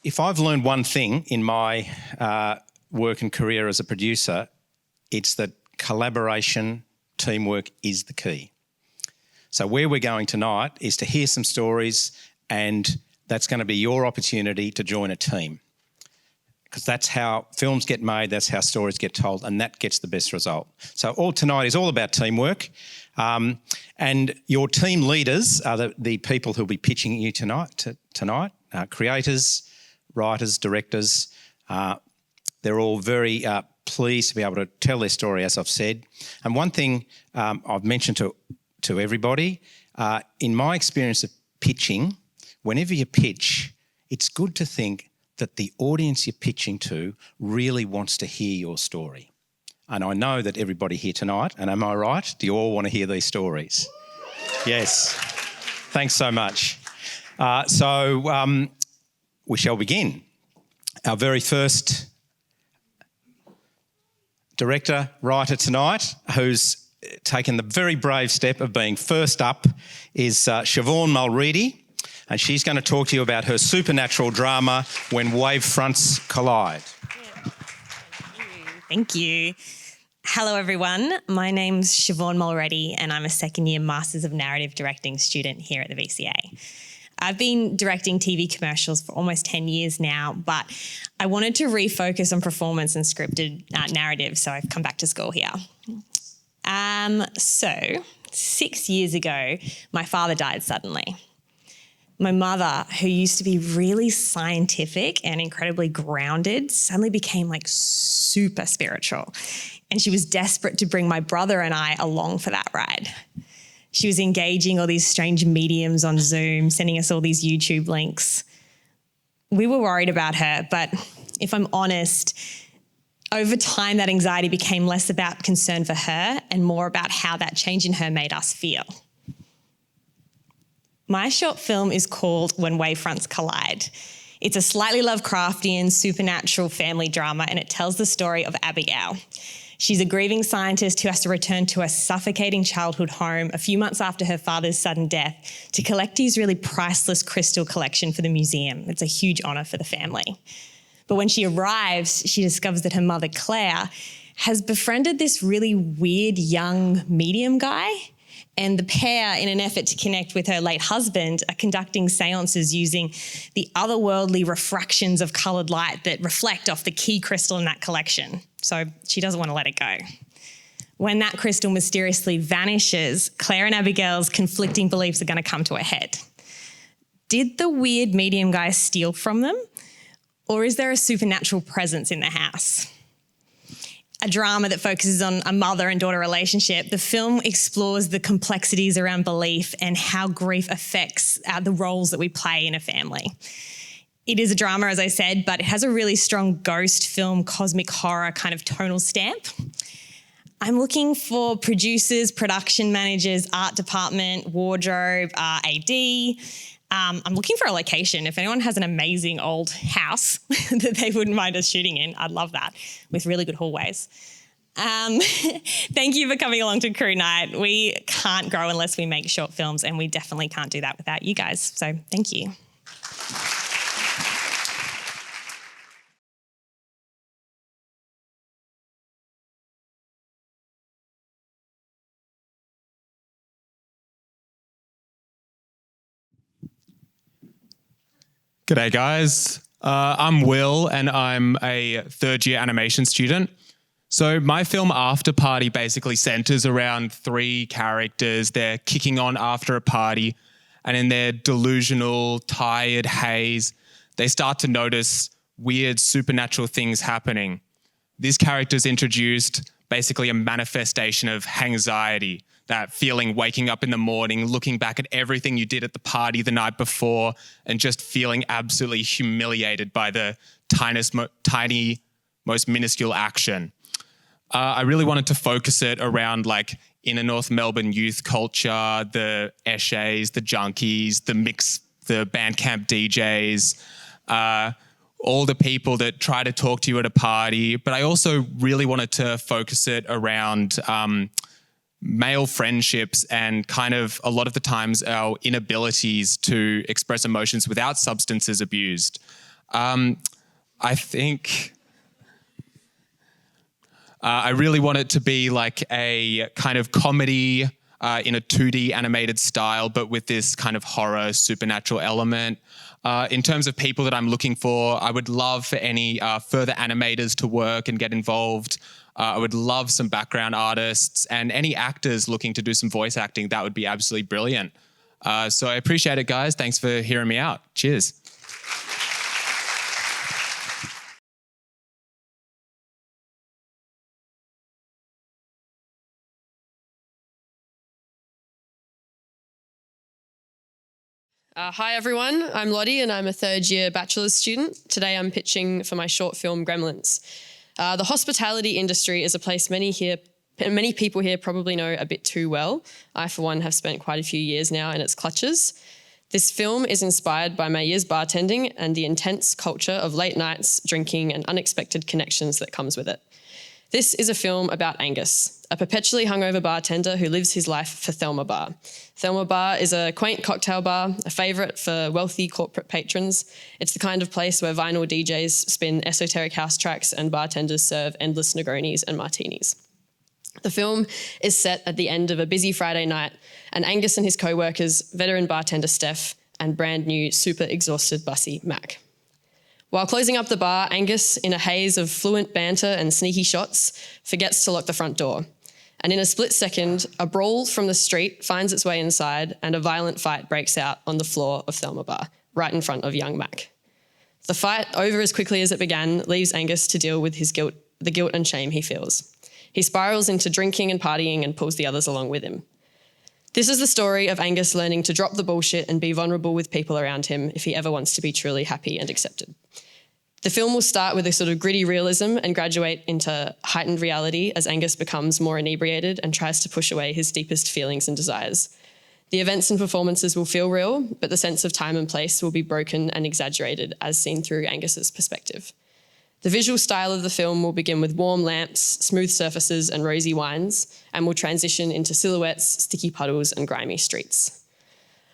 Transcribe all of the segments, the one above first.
if I've learned one thing in my work and career as a producer, it's that collaboration, teamwork is the key. So where we're going tonight is to hear some stories, and that's going to be your opportunity to join a team, because that's how films get made, that's how stories get told, and that gets the best result. So all tonight is all about teamwork, and your team leaders are the people who'll be pitching you tonight, creators, writers, directors. They're all very pleased to be able to tell their story, as I've said. And one thing I've mentioned to everybody, in my experience of pitching, whenever you pitch, it's good to think that the audience you're pitching to really wants to hear your story. And I know that everybody here tonight, and am I right? Do you all want to hear these stories? Yes. Thanks so much. So we shall begin. Our very first director, writer tonight, who's taken the very brave step of being first up, is Siobhan Mulready. And she's going to talk to you about her supernatural drama, When Wavefronts Collide. Thank you. Hello, everyone. My name's Siobhan Mulready, and I'm a second-year Masters of Narrative Directing student here at the VCA. I've been directing TV commercials for almost 10 years now, but I wanted to refocus on performance and scripted narrative, so I've come back to school here. So 6 years ago, my father died suddenly. My mother, who used to be really scientific and incredibly grounded, suddenly became like super spiritual. And she was desperate to bring my brother and I along for that ride. She was engaging all these strange mediums on Zoom, sending us all these YouTube links. We were worried about her, but if I'm honest, over time that anxiety became less about concern for her and more about how that change in her made us feel. My short film is called When Wavefronts Collide. It's a slightly Lovecraftian, supernatural family drama, and it tells the story of Abigail. She's a grieving scientist who has to return to a suffocating childhood home a few months after her father's sudden death to collect his really priceless crystal collection for the museum. It's a huge honour for the family. But when she arrives, she discovers that her mother, Claire, has befriended this really weird young medium guy. And the pair, in an effort to connect with her late husband, are conducting seances using the otherworldly refractions of coloured light that reflect off the key crystal in that collection. So she doesn't want to let it go. When that crystal mysteriously vanishes, Claire and Abigail's conflicting beliefs are going to come to a head. Did the weird medium guy steal from them? Or is there a supernatural presence in the house? A drama that focuses on a mother and daughter relationship, the film explores the complexities around belief and how grief affects the roles that we play in a family. It is a drama, as I said, but it has a really strong ghost film, cosmic horror kind of tonal stamp. I'm looking for producers, production managers, art department, wardrobe, AD. I'm looking for a location. If anyone has an amazing old house that they wouldn't mind us shooting in, I'd love that, with really good hallways. Thank you for coming along to Crew Night. We can't grow unless we make short films, and we definitely can't do that without you guys. So thank you. G'day guys, I'm Will and I'm a third-year animation student. So my film After Party basically centres around three characters. They're kicking on after a party, and in their delusional, tired haze, they start to notice weird supernatural things happening. This character's introduced basically a manifestation of anxiety, that feeling waking up in the morning, looking back at everything you did at the party the night before and just feeling absolutely humiliated by the tiny, most minuscule action. I really wanted to focus it around like inner North Melbourne youth culture, the eshays, the junkies, the Bandcamp DJs, all the people that try to talk to you at a party. But I also really wanted to focus it around male friendships and kind of a lot of the times our inabilities to express emotions without substances abused. I think I really want it to be like a kind of comedy in a 2D animated style, but with this kind of horror, supernatural element. In terms of people that I'm looking for, I would love for any further animators to work and get involved. I would love some background artists and any actors looking to do some voice acting. That would be absolutely brilliant. So I appreciate it, guys. Thanks for hearing me out. Cheers. Hi everyone, I'm Lotte and I'm a third year bachelor's student. Today I'm pitching for my short film Gremlins. The hospitality industry is a place many people here probably know a bit too well. I for one have spent quite a few years now in its clutches. This film is inspired by my year's bartending and the intense culture of late nights, drinking and unexpected connections that comes with it. This is a film about Angus, a perpetually hungover bartender who lives his life for Thelma Bar. Thelma Bar is a quaint cocktail bar, a favourite for wealthy corporate patrons. It's the kind of place where vinyl DJs spin esoteric house tracks and bartenders serve endless Negronis and martinis. The film is set at the end of a busy Friday night, and Angus and his co-workers, veteran bartender Steph, and brand new super exhausted bussy Mac. While closing up the bar, Angus, in a haze of fluent banter and sneaky shots, forgets to lock the front door. And in a split second, a brawl from the street finds its way inside and a violent fight breaks out on the floor of Thelma Bar, right in front of young Mac. The fight, over as quickly as it began, leaves Angus to deal with the guilt and shame he feels. He spirals into drinking and partying and pulls the others along with him. This is the story of Angus learning to drop the bullshit and be vulnerable with people around him if he ever wants to be truly happy and accepted. The film will start with a sort of gritty realism and graduate into heightened reality as Angus becomes more inebriated and tries to push away his deepest feelings and desires. The events and performances will feel real, but the sense of time and place will be broken and exaggerated as seen through Angus's perspective. The visual style of the film will begin with warm lamps, smooth surfaces and rosy wines, and will transition into silhouettes, sticky puddles and grimy streets.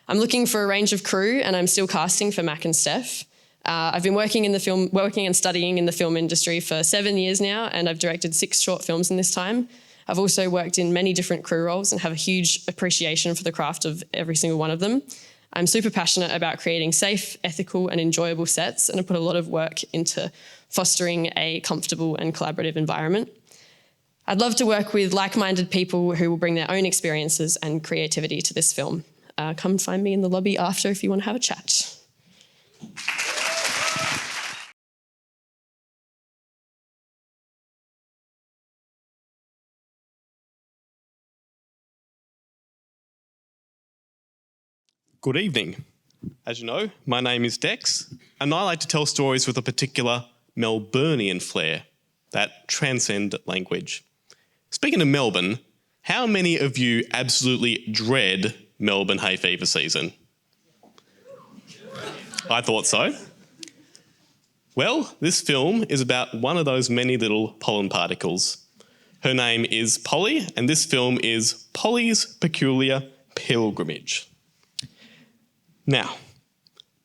I'm looking for a range of crew and I'm still casting for Mac and Steph. I've been working and studying in the film industry for 7 years now, and I've directed 6 short films in this time. I've also worked in many different crew roles and have a huge appreciation for the craft of every single one of them. I'm super passionate about creating safe, ethical and enjoyable sets, and I put a lot of work into fostering a comfortable and collaborative environment. I'd love to work with like-minded people who will bring their own experiences and creativity to this film. Come find me in the lobby after if you want to have a chat. Good evening. As you know, my name is Dex, and I like to tell stories with a particular Melburnian flair that transcend language. Speaking of Melbourne, how many of you absolutely dread Melbourne hay fever season? I thought so. Well, this film is about one of those many little pollen particles. Her name is Polly, and this film is Polly's Peculiar Pilgrimage. Now,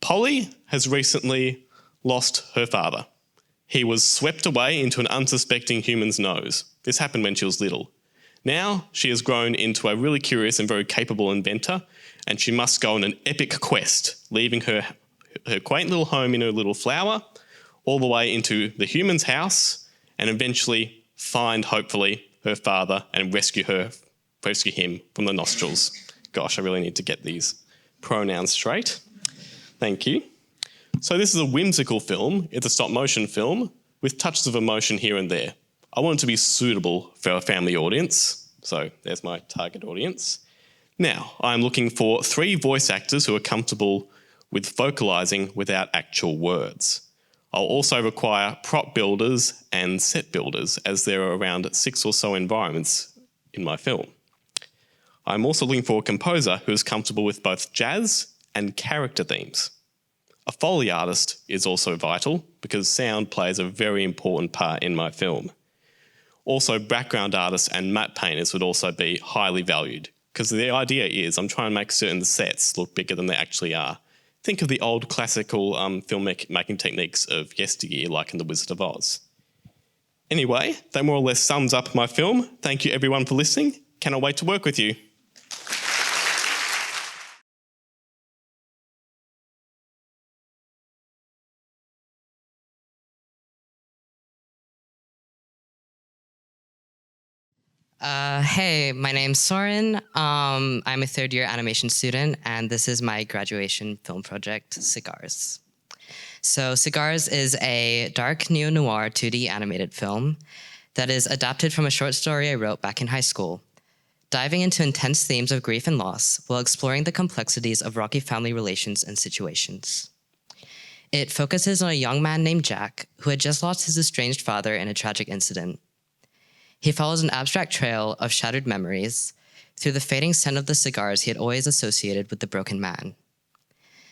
Polly has recently lost her father. He was swept away into an unsuspecting human's nose. This happened when she was little. Now she has grown into a really curious and very capable inventor, and she must go on an epic quest, leaving her quaint little home in her little flower, all the way into the human's house, and eventually find, hopefully, her father and rescue him from the nostrils. Gosh, I really need to get these pronouns straight. Thank you. So this is a whimsical film. It's a stop-motion film with touches of emotion here and there. I want it to be suitable for a family audience. So there's my target audience. Now, I'm looking for 3 voice actors who are comfortable with vocalising without actual words. I'll also require prop builders and set builders, as there are around 6 or so environments in my film. I'm also looking for a composer who is comfortable with both jazz and character themes. A Foley artist is also vital because sound plays a very important part in my film. Also, background artists and matte painters would also be highly valued because the idea is I'm trying to make certain sets look bigger than they actually are. Think of the old classical filmmaking techniques of yesteryear, like in The Wizard of Oz. Anyway, that more or less sums up my film. Thank you everyone for listening. Cannot wait to work with you. Hey, my name's Sorin. I'm a third-year animation student, and this is my graduation film project, Cigars. So Cigars is a dark neo-noir 2D animated film that is adapted from a short story I wrote back in high school, diving into intense themes of grief and loss while exploring the complexities of rocky family relations and situations. It focuses on a young man named Jack who had just lost his estranged father in a tragic incident. He follows an abstract trail of shattered memories through the fading scent of the cigars he had always associated with the broken man.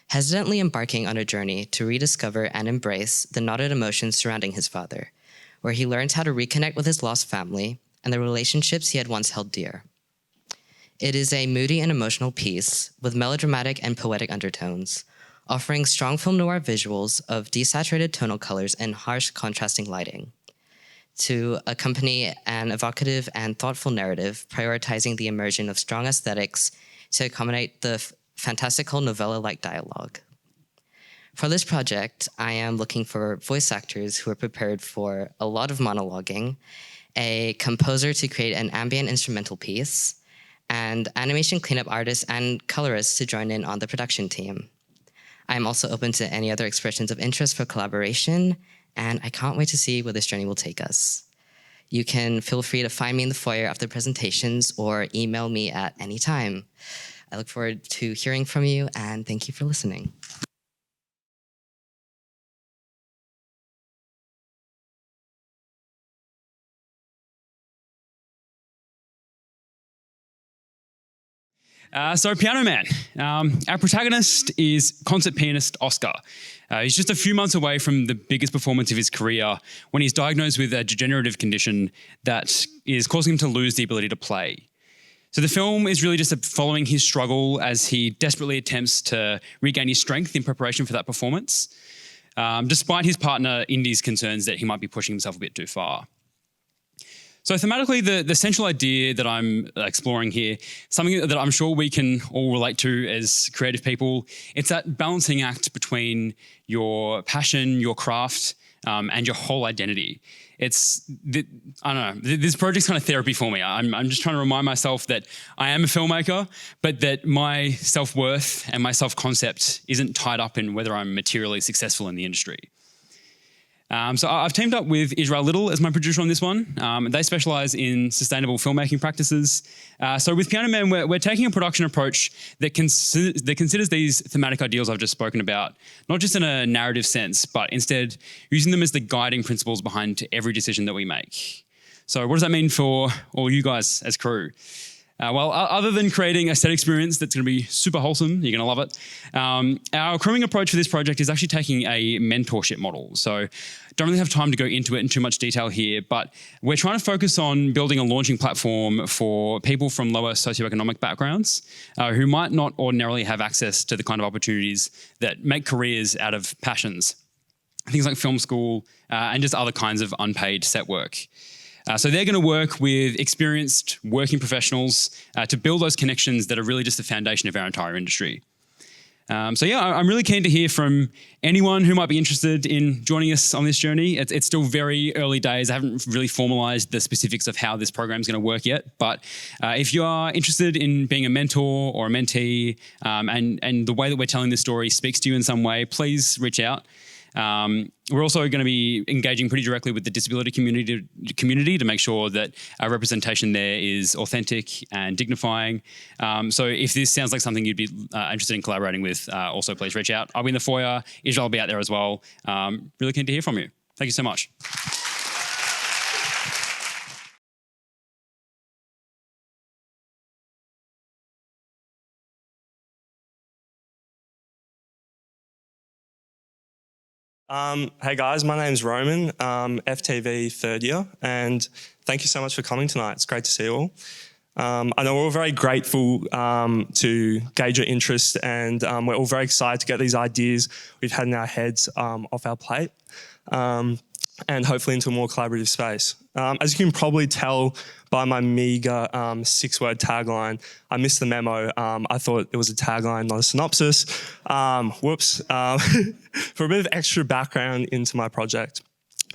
Hesitantly embarking on a journey to rediscover and embrace the knotted emotions surrounding his father, where he learns how to reconnect with his lost family and the relationships he had once held dear. It is a moody and emotional piece with melodramatic and poetic undertones, offering strong film noir visuals of desaturated tonal colors and harsh contrasting lighting, to accompany an evocative and thoughtful narrative prioritizing the immersion of strong aesthetics to accommodate the fantastical novella-like dialogue. For this project, I am looking for voice actors who are prepared for a lot of monologuing, a composer to create an ambient instrumental piece, and animation cleanup artists and colorists to join in on the production team. I'm also open to any other expressions of interest for collaboration, and I can't wait to see where this journey will take us. You can feel free to find me in the foyer after presentations or email me at any time. I look forward to hearing from you, and thank you for listening. So Piano Man, our protagonist is concert pianist Oscar. He's just a few months away from the biggest performance of his career when he's diagnosed with a degenerative condition that is causing him to lose the ability to play. So the film is really just following his struggle as he desperately attempts to regain his strength in preparation for that performance, despite his partner Indy's concerns that he might be pushing himself a bit too far. So thematically, the central idea that I'm exploring here, something that I'm sure we can all relate to as creative people, it's that balancing act between your passion, your craft, and your whole identity. I don't know, this project's kind of therapy for me. I'm just trying to remind myself that I am a filmmaker, but that my self-worth and my self-concept isn't tied up in whether I'm materially successful in the industry. So I've teamed up with Israel Little as my producer on this one. They specialise in sustainable filmmaking practices. So with Piano Man, we're taking a production approach that considers these thematic ideals I've just spoken about, not just in a narrative sense, but instead using them as the guiding principles behind every decision that we make. So what does that mean for all you guys as crew? Well, other than creating a set experience that's going to be super wholesome, you're going to love it, our crewing approach for this project is actually taking a mentorship model. So don't really have time to go into it in too much detail here, but we're trying to focus on building a launching platform for people from lower socioeconomic backgrounds who might not ordinarily have access to the kind of opportunities that make careers out of passions. Things like film school and just other kinds of unpaid set work. So they're going to work with experienced working professionals to build those connections that are really just the foundation of our entire industry. So yeah, I'm really keen to hear from anyone who might be interested in joining us on this journey. It's still very early days. I haven't really formalised the specifics of how this program is going to work yet. But if you are interested in being a mentor or a mentee and the way that we're telling this story speaks to you in some way, please reach out. We're also going to be engaging pretty directly with the disability community to make sure that our representation there is authentic and dignifying. So if this sounds like something you'd be interested in collaborating with, also please reach out. I'll be in the foyer. Israel will be out there as well. Really keen to hear from you. Thank you so much. Hey guys, my name's Roman, FTV third year, and thank you so much for coming tonight. It's great to see you all. I know we're all very grateful to gauge your interest, and we're all very excited to get these ideas we've had in our heads off our plate, and hopefully into a more collaborative space. As you can probably tell by my meagre 6-word tagline, I missed the memo. I thought it was a tagline, not a synopsis. Whoops. For a bit of extra background into my project,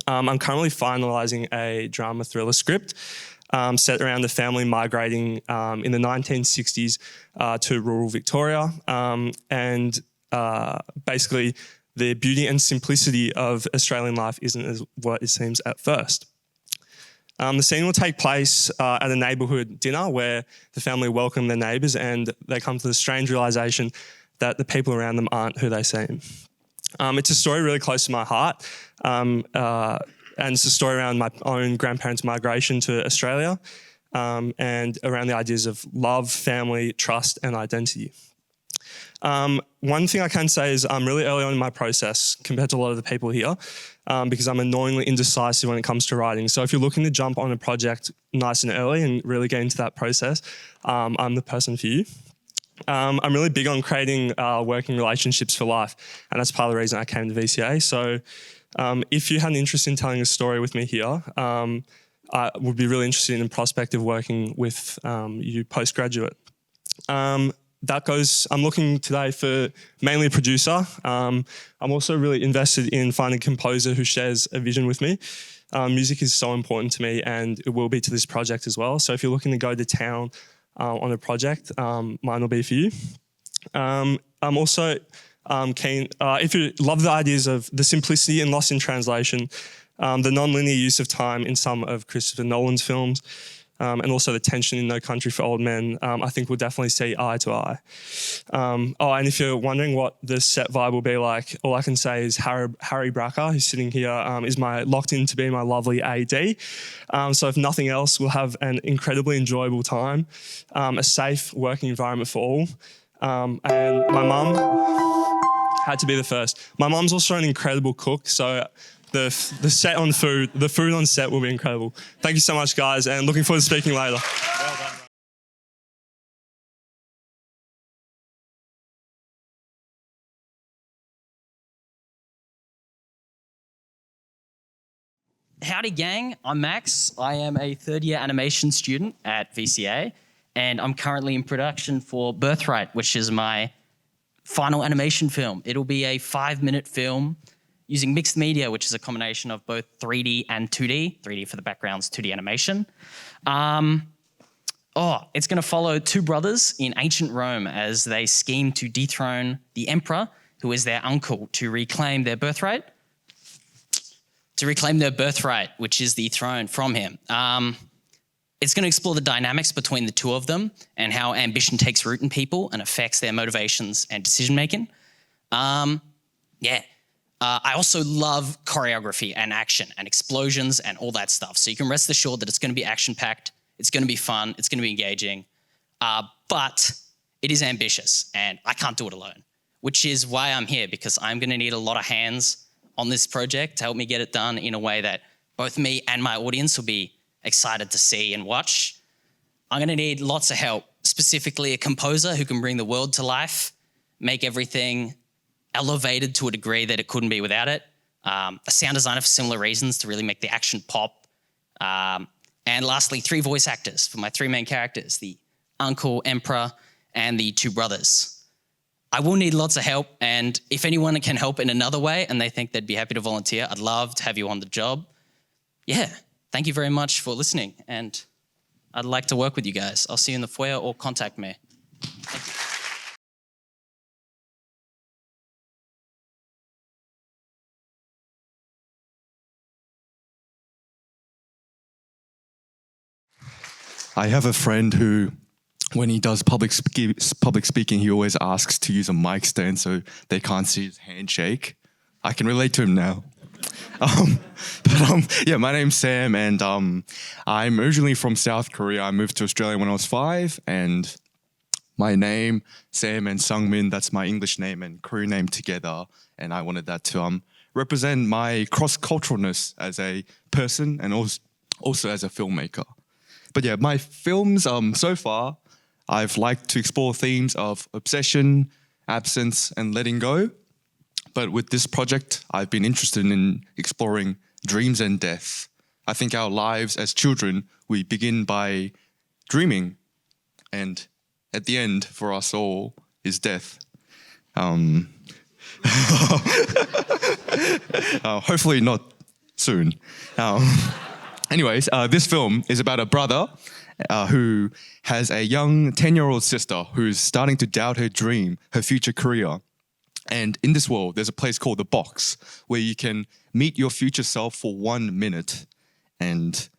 I'm currently finalising a drama thriller script set around a family migrating in the 1960s to rural Victoria, and basically the beauty and simplicity of Australian life isn't as what it seems at first. The scene will take place at a neighbourhood dinner where the family welcome their neighbours, and they come to the strange realisation that the people around them aren't who they seem. It's a story really close to my heart, and it's a story around my own grandparents' migration to Australia, and around the ideas of love, family, trust, and identity. One thing I can say is I'm really early on in my process compared to a lot of the people here, because I'm annoyingly indecisive when it comes to writing. So if you're looking to jump on a project nice and early and really get into that process, I'm the person for you. I'm really big on creating working relationships for life, and that's part of the reason I came to VCA. So if you had an interest in telling a story with me here, I would be really interested in the prospect of working with you postgraduate. I'm looking today for mainly a producer. I'm also really invested in finding a composer who shares a vision with me. Music is so important to me, and it will be to this project as well. So if you're looking to go to town on a project, mine will be for you. I'm also keen, if you love the ideas of the simplicity and lost in translation, the non-linear use of time in some of Christopher Nolan's films, and also the tension in No Country for Old Men, I think we'll definitely see eye to eye. And if you're wondering what the set vibe will be like, all I can say is Harry Bracker, who's sitting here, is locked in to be my lovely AD. So if nothing else, we'll have an incredibly enjoyable time, a safe working environment for all. And my mum had to be the first. My mum's also an incredible cook, so the food on set will be incredible. Thank you so much, guys, and looking forward to speaking later. Well done. Howdy gang, I'm Max. I am a third-year animation student at VCA, and I'm currently in production for Birthright, which is my final animation film. It'll be a 5-minute film using mixed media, which is a combination of both 3D and 2D. 3D for the backgrounds, 2D animation. It's going to follow two brothers in ancient Rome as they scheme to dethrone the emperor, who is their uncle, to reclaim their birthright. Which is the throne from him. It's going to explore the dynamics between the two of them and how ambition takes root in people and affects their motivations and decision-making. I also love choreography and action and explosions and all that stuff. So you can rest assured that it's going to be action-packed, it's going to be fun, it's going to be engaging, but it is ambitious and I can't do it alone, which is why I'm here, because I'm going to need a lot of hands on this project to help me get it done in a way that both me and my audience will be excited to see and watch. I'm going to need lots of help, specifically a composer who can bring the world to life, make everything elevated to a degree that it couldn't be without it, a sound designer for similar reasons to really make the action pop, and lastly, 3 voice actors for my 3 main characters, the uncle, emperor, and the 2 brothers. I will need lots of help, and if anyone can help in another way and they think they'd be happy to volunteer, I'd love to have you on the job. Yeah, thank you very much for listening, and I'd like to work with you guys. I'll see you in the foyer or contact me. Thank you. I have a friend who, when he does public speaking, he always asks to use a mic stand so they can't see his handshake. I can relate to him now. My name's Sam, and I'm originally from South Korea. I moved to Australia when I was 5, and my name, Sam and Sungmin, that's my English name and Korean name together, and I wanted that to represent my cross-culturalness as a person and also as a filmmaker. But yeah, my films so far, I've liked to explore themes of obsession, absence, and letting go. But with this project, I've been interested in exploring dreams and death. I think our lives as children, we begin by dreaming, and at the end, for us all, is death. Hopefully not soon. Anyways, this film is about a brother who has a young 10-year-old sister who's starting to doubt her dream, her future career. And in this world, there's a place called The Box where you can meet your future self for 1 minute. And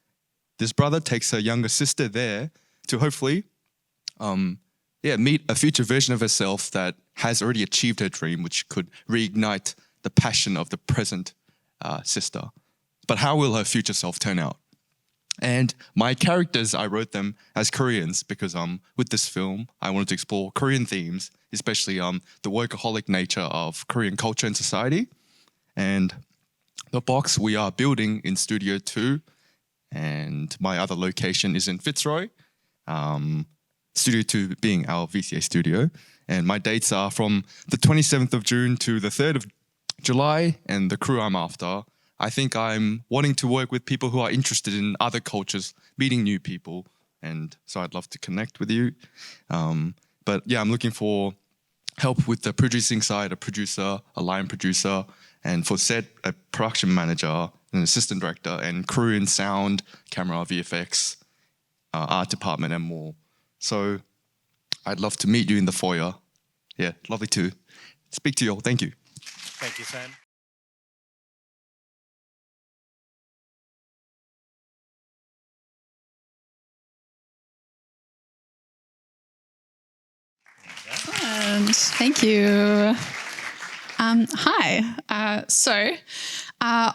this brother takes her younger sister there to hopefully meet a future version of herself that has already achieved her dream, which could reignite the passion of the present sister. But how will her future self turn out? And my characters, I wrote them as Koreans because with this film, I wanted to explore Korean themes, especially the workaholic nature of Korean culture and society. And The Box we are building in Studio 2, and my other location is in Fitzroy, Studio 2 being our VCA studio. And my dates are from the 27th of June to the 3rd of July, and the crew I'm after. I think I'm wanting to work with people who are interested in other cultures, meeting new people, and so I'd love to connect with you. But yeah, I'm looking for help with the producing side, a producer, a line producer, and for set, a production manager, an assistant director, and crew in sound, camera, VFX, art department, and more. So I'd love to meet you in the foyer. Yeah, lovely to speak to you all. Thank you. Thank you, Sam. And thank you. Hi.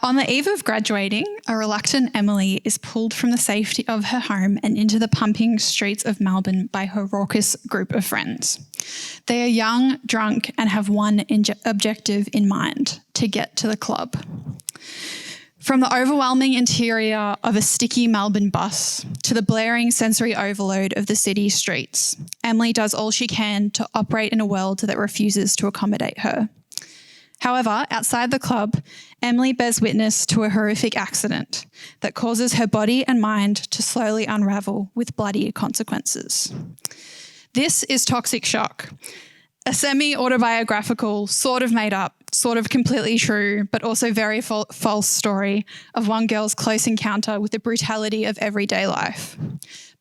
On the eve of graduating, a reluctant Emily is pulled from the safety of her home and into the pumping streets of Melbourne by her raucous group of friends. They are young, drunk, and have one objective in mind: to get to the club. From the overwhelming interior of a sticky Melbourne bus to the blaring sensory overload of the city streets, Emily does all she can to operate in a world that refuses to accommodate her. However, outside the club, Emily bears witness to a horrific accident that causes her body and mind to slowly unravel with bloody consequences. This is Toxic Shock, a semi-autobiographical, sort of made up, sort of completely true, but also very false story of one girl's close encounter with the brutality of everyday life.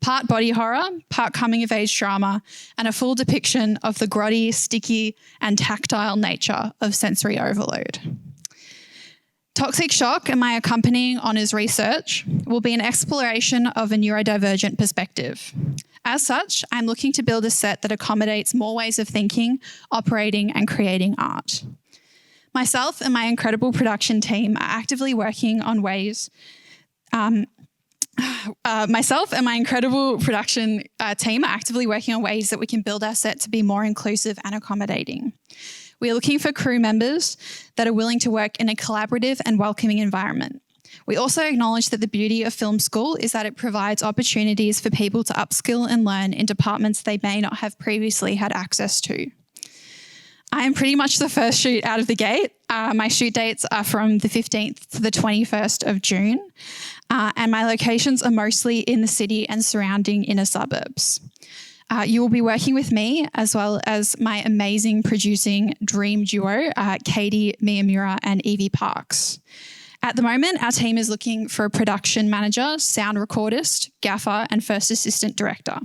Part body horror, part coming-of-age drama, and a full depiction of the grotty, sticky, and tactile nature of sensory overload. Toxic Shock and my accompanying honours research will be an exploration of a neurodivergent perspective. As such, I'm looking to build a set that accommodates more ways of thinking, operating, and creating art. Myself and my incredible production team are actively working on ways that we can build our set to be more inclusive and accommodating. We are looking for crew members that are willing to work in a collaborative and welcoming environment. We also acknowledge that the beauty of film school is that it provides opportunities for people to upskill and learn in departments they may not have previously had access to. I am pretty much the first shoot out of the gate. My shoot dates are from the 15th to the 21st of June, and my locations are mostly in the city and surrounding inner suburbs. You will be working with me as well as my amazing producing dream duo, Katie Miyamura and Evie Parks. At the moment, our team is looking for a production manager, sound recordist, gaffer, and first assistant director.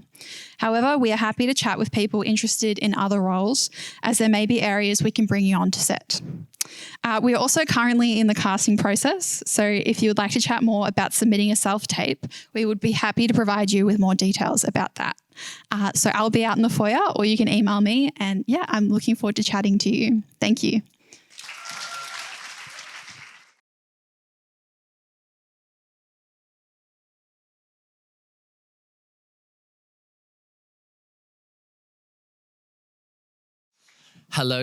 However, we are happy to chat with people interested in other roles, as there may be areas we can bring you on to set. We are also currently in the casting process, so if you would like to chat more about submitting a self-tape, we would be happy to provide you with more details about that. So I'll be out in the foyer, or you can email me, and yeah, I'm looking forward to chatting to you. Thank you. Hello,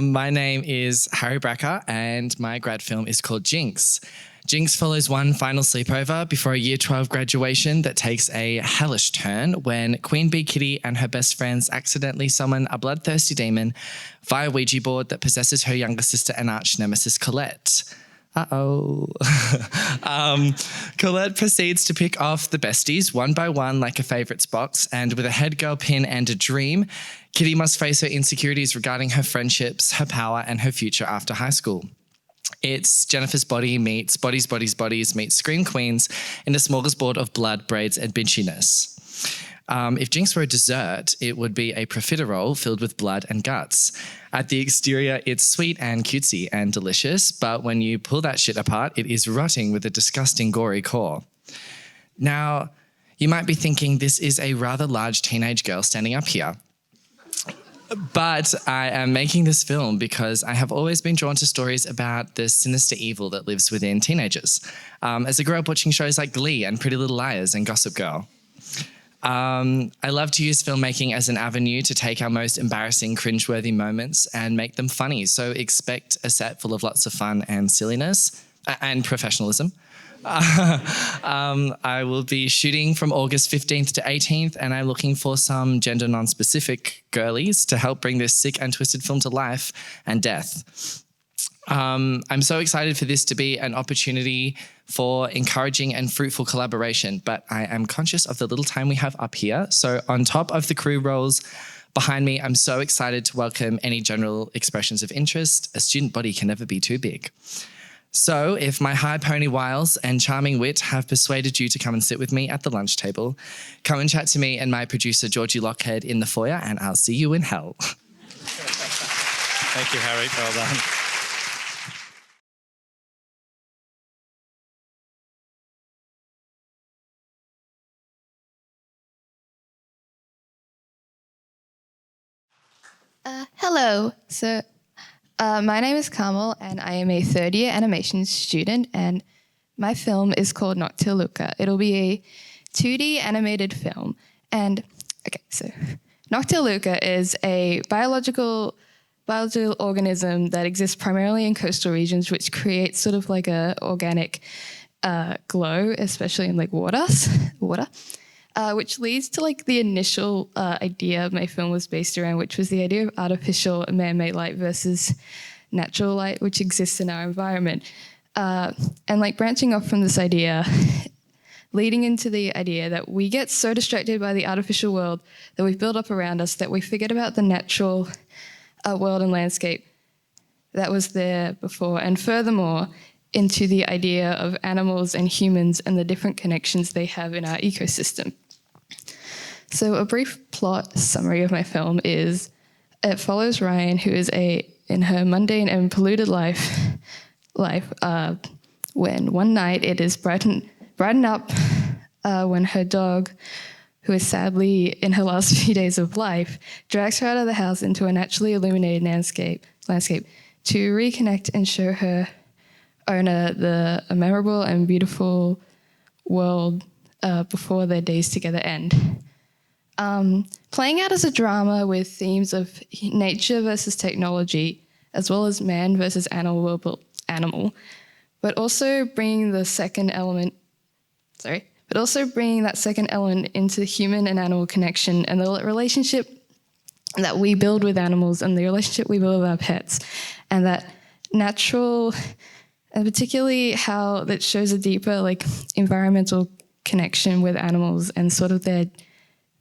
my name is Harry Bracker and my grad film is called Jinx. Jinx follows one final sleepover before a Year 12 graduation that takes a hellish turn when Queen Bee Kitty and her best friends accidentally summon a bloodthirsty demon via Ouija board that possesses her younger sister and arch nemesis Colette. Colette proceeds to pick off the besties one by one like a favourites box, and with a head girl pin and a dream, Kitty must face her insecurities regarding her friendships, her power, and her future after high school. It's Jennifer's Body meets Bodies, Bodies, Bodies meets Scream Queens in a smorgasbord of blood, braids, and bitchiness. If Jinx were a dessert, it would be a profiterole filled with blood and guts. At the exterior, it's sweet and cutesy and delicious, but when you pull that shit apart, it is rotting with a disgusting gory core. Now, you might be thinking this is a rather large teenage girl standing up here. But I am making this film because I have always been drawn to stories about the sinister evil that lives within teenagers, as I grew up watching shows like Glee and Pretty Little Liars and Gossip Girl. I love to use filmmaking as an avenue to take our most embarrassing, cringeworthy moments and make them funny. So expect a set full of lots of fun and silliness and professionalism. I will be shooting from August 15th to 18th, and I'm looking for some gender non-specific girlies to help bring this sick and twisted film to life and death. I'm so excited for this to be an opportunity for encouraging and fruitful collaboration, but I am conscious of the little time we have up here. So on top of the crew roles behind me, I'm so excited to welcome any general expressions of interest. A student body can never be too big. So if my high pony wiles and charming wit have persuaded you to come and sit with me at the lunch table, come and chat to me and my producer, Georgie Lockhead, in the foyer, and I'll see you in hell. Thank you, Harry. Well done. Hello. My name is Carmel, and I am a third-year animation student, and my film is called Noctiluca. It'll be a 2D animated film. And, okay, so Noctiluca is a biological organism that exists primarily in coastal regions, which creates sort of like a organic glow, especially in like water. Which leads to like the initial idea my film was based around, which was the idea of artificial man-made light versus natural light, which exists in our environment. And like branching off from this idea, leading into the idea that we get so distracted by the artificial world that we've built up around us that we forget about the natural world and landscape that was there before. And furthermore, into the idea of animals and humans and the different connections they have in our ecosystem. So a brief plot summary of my film is it follows Ryan, who is in her mundane and polluted life, when one night it is brighten up when her dog, who is sadly in her last few days of life, drags her out of the house into a naturally illuminated landscape to reconnect and show her owner a memorable and beautiful world before their days together end. Playing out as a drama with themes of nature versus technology, as well as man versus animal, but also bringing that second element into the human and animal connection and the relationship that we build with animals and the relationship we build with our pets, and that natural, and particularly how that shows a deeper like environmental connection with animals and sort of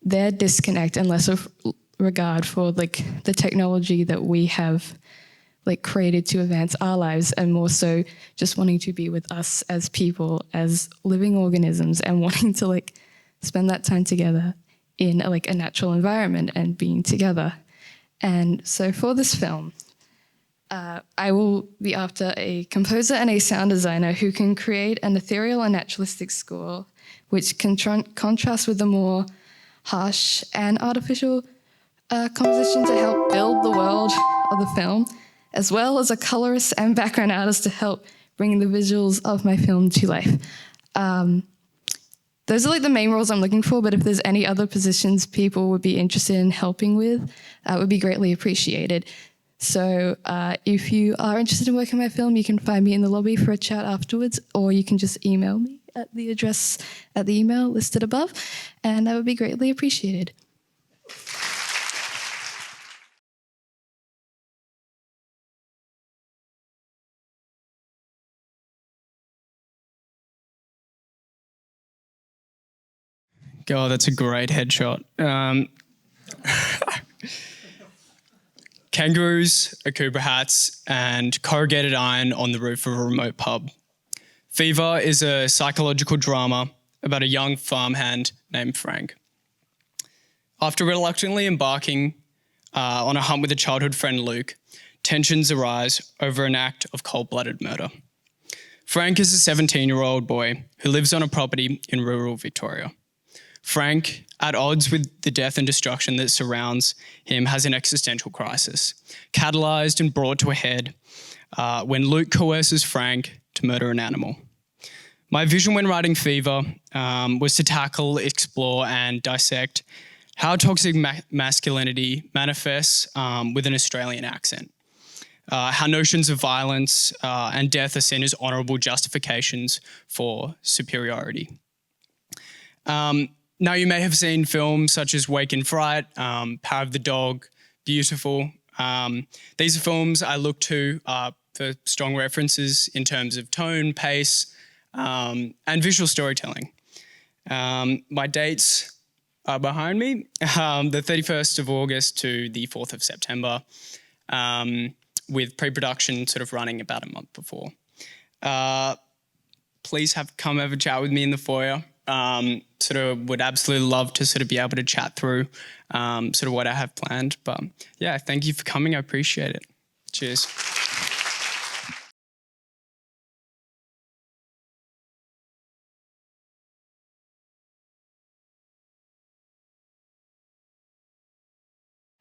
their disconnect and less of regard for like the technology that we have like created to advance our lives, and more so just wanting to be with us as people, as living organisms, and wanting to like spend that time together in like a natural environment and being together. And so for this film, I will be after a composer and a sound designer who can create an ethereal and naturalistic score which can contrast with the more harsh and artificial composition to help build the world of the film, as well as a colorist and background artist to help bring the visuals of my film to life. Those are like the main roles I'm looking for, but if there's any other positions people would be interested in helping with, that would be greatly appreciated. So if you are interested in working on my film, you can find me in the lobby for a chat afterwards, or you can just email me at the address at the email listed above, and that would be greatly appreciated. God, that's a great headshot. Kangaroos, Akuba hats, and corrugated iron on the roof of a remote pub. Fever is a psychological drama about a young farmhand named Frank. After reluctantly embarking on a hunt with a childhood friend, Luke, tensions arise over an act of cold-blooded murder. Frank is a 17-year-old boy who lives on a property in rural Victoria. Frank, at odds with the death and destruction that surrounds him, has an existential crisis, catalysed and brought to a head when Luke coerces Frank to murder an animal. My vision when writing Fever was to tackle, explore and dissect how toxic masculinity manifests with an Australian accent, how notions of violence and death are seen as honourable justifications for superiority. Now, you may have seen films such as Wake in Fright, Power of the Dog, Beautiful. These are films I look to for strong references in terms of tone, pace, and visual storytelling. My dates are behind me, the 31st of August to the 4th of September, with pre-production sort of running about a month before. Please come have a chat with me in the foyer. Sort of would absolutely love to sort of be able to chat through sort of what I have planned. But yeah, thank you for coming. I appreciate it. Cheers.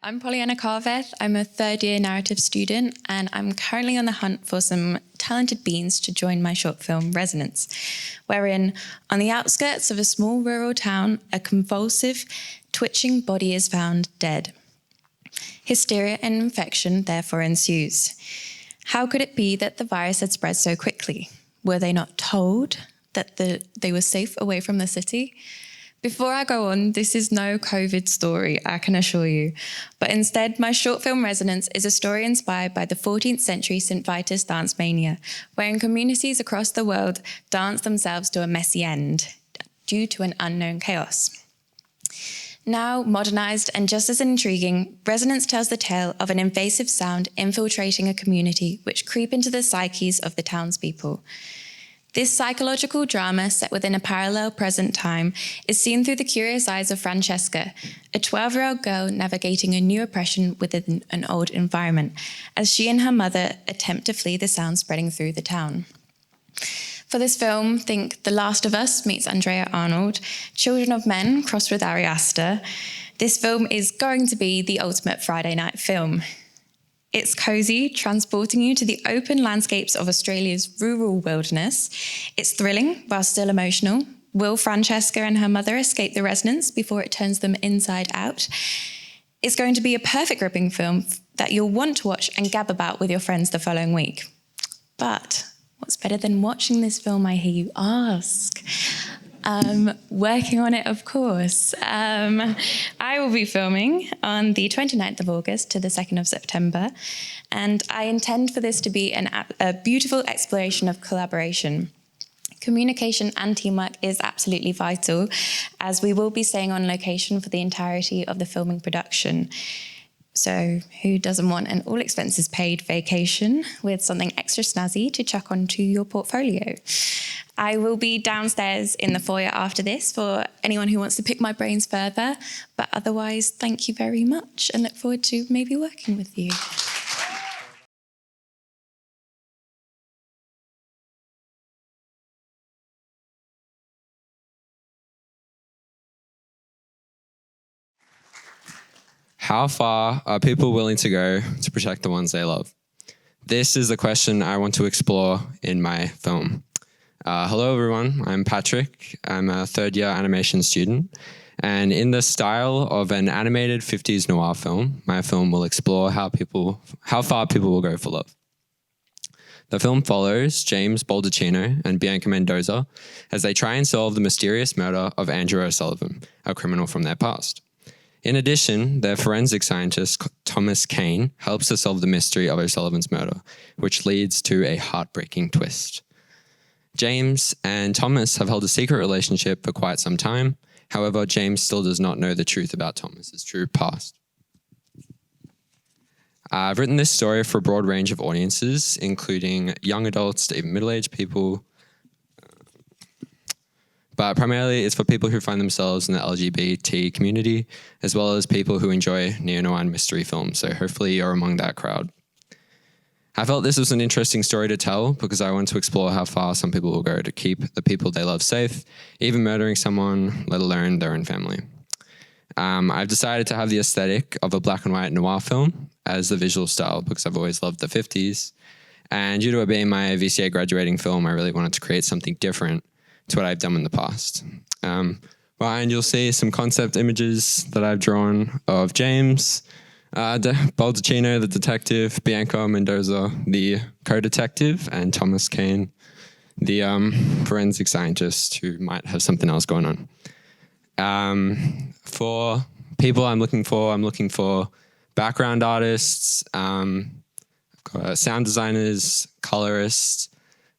I'm Pollyanna Carveth. I'm a third-year narrative student, and I'm currently on the hunt for some talented beings to join my short film Resonance, wherein, on the outskirts of a small rural town, a convulsive, twitching body is found dead. Hysteria and infection therefore ensues. How could it be that the virus had spread so quickly? Were they not told that they were safe away from the city? Before I go on, this is no COVID story, I can assure you. But instead, my short film Resonance is a story inspired by the 14th century St. Vitus dance mania, wherein communities across the world dance themselves to a messy end due to an unknown chaos. Now modernised and just as intriguing, Resonance tells the tale of an invasive sound infiltrating a community which creep into the psyches of the townspeople. This psychological drama, set within a parallel present time, is seen through the curious eyes of Francesca, a 12-year-old girl navigating a new oppression within an old environment, as she and her mother attempt to flee the sound spreading through the town. For this film, think The Last of Us meets Andrea Arnold, Children of Men crossed with Ari Aster. This film is going to be the ultimate Friday night film. It's cosy, transporting you to the open landscapes of Australia's rural wilderness. It's thrilling, while still emotional. Will Francesca and her mother escape the resonance before it turns them inside out? It's going to be a perfect gripping film that you'll want to watch and gab about with your friends the following week. But what's better than watching this film, I hear you ask? Working on it, of course. I will be filming on the 29th of August to the 2nd of September, and I intend for this to be a beautiful exploration of collaboration. Communication and teamwork is absolutely vital, as we will be staying on location for the entirety of the filming production. So who doesn't want an all expenses paid vacation with something extra snazzy to chuck onto your portfolio? I will be downstairs in the foyer after this for anyone who wants to pick my brains further. But otherwise, thank you very much and look forward to maybe working with you. How far are people willing to go to protect the ones they love? This is the question I want to explore in my film. Hello everyone, I'm Patrick. I'm a third year animation student, And in the style of an animated 50s noir film, my film will explore how far people will go for love. The film follows James Baldacchino and Bianca Mendoza as they try and solve the mysterious murder of Andrew O'Sullivan, a criminal from their past. In addition, their forensic scientist, Thomas Kane, helps to solve the mystery of O'Sullivan's murder, which leads to a heartbreaking twist. James and Thomas have held a secret relationship for quite some time. However, James still does not know the truth about Thomas's true past. I've written this story for a broad range of audiences, including young adults to even middle-aged people. But primarily it's for people who find themselves in the LGBT community, as well as people who enjoy neo-noir and mystery films. So hopefully you're among that crowd. I felt this was an interesting story to tell because I want to explore how far some people will go to keep the people they love safe, even murdering someone, let alone their own family. I've decided to have the aesthetic of a black and white noir film as the visual style because I've always loved the 50s. And due to it being my VCA graduating film, I really wanted to create something different to what I've done in the past. Behind you'll see some concept images that I've drawn of James, Baldacchino, the detective, Bianca Mendoza, the co-detective, and Thomas Kane, the forensic scientist who might have something else going on. For people I'm looking for background artists, sound designers, colorists.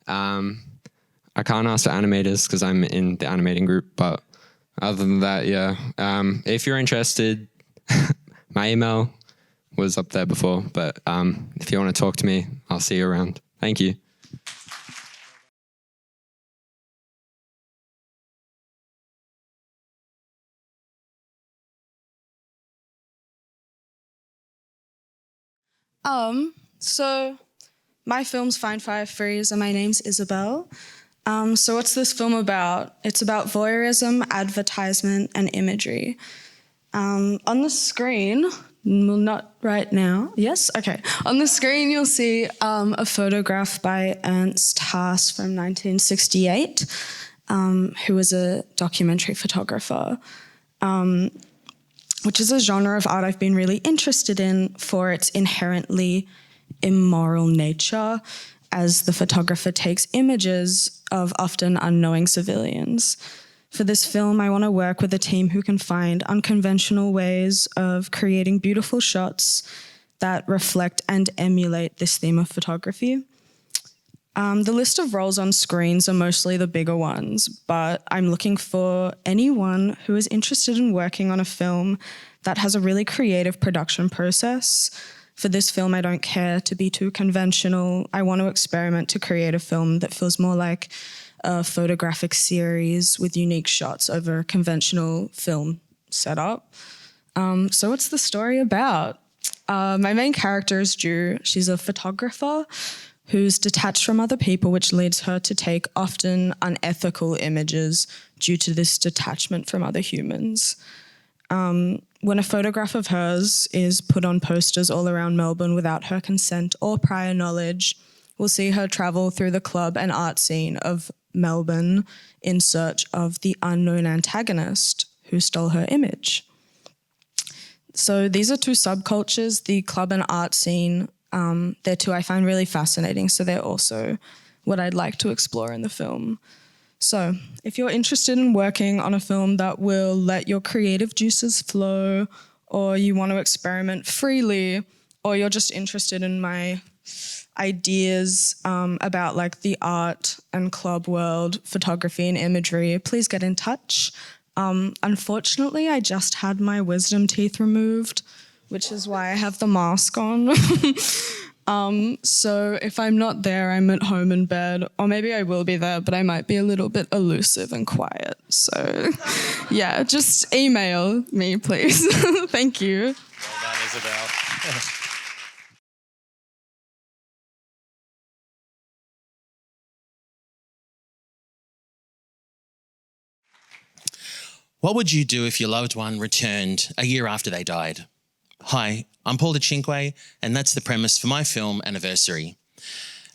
I can't ask for animators because I'm in the animating group, but other than that, yeah. If you're interested, my email was up there before, but if you want to talk to me, I'll see you around. Thank you. So my film's Find Fire Freeze and my name's Isabel. So what's this film about? It's about voyeurism, advertisement, and imagery. On the screen, well, not right now. Yes? Okay. On the screen, you'll see a photograph by Ernst Haas from 1968, who was a documentary photographer, which is a genre of art I've been really interested in for its inherently immoral nature, as the photographer takes images of often unknowing civilians. For this film, I want to work with a team who can find unconventional ways of creating beautiful shots that reflect and emulate this theme of photography. The list of roles on screens are mostly the bigger ones, but I'm looking for anyone who is interested in working on a film that has a really creative production process. For this film, I don't care to be too conventional. I want to experiment to create a film that feels more like a photographic series with unique shots over a conventional film setup. So what's the story about? My main character is Ju. She's a photographer who's detached from other people, which leads her to take often unethical images due to this detachment from other humans. When a photograph of hers is put on posters all around Melbourne without her consent or prior knowledge, we'll see her travel through the club and art scene of Melbourne in search of the unknown antagonist who stole her image. So these are two subcultures, the club and art scene. They're two I find really fascinating, so they're also what I'd like to explore in the film. So if you're interested in working on a film that will let your creative juices flow, or you want to experiment freely, or you're just interested in my ideas about like the art and club world, photography and imagery, please get in touch. Unfortunately, I just had my wisdom teeth removed, which is why I have the mask on. So if I'm not there, I'm at home in bed, or maybe I will be there, but I might be a little bit elusive and quiet. So yeah, just email me, please. Thank you. Well done, Isabel. What would you do if your loved one returned a year after they died? Hi, I'm Paul DeCinque, and that's the premise for my film Anniversary.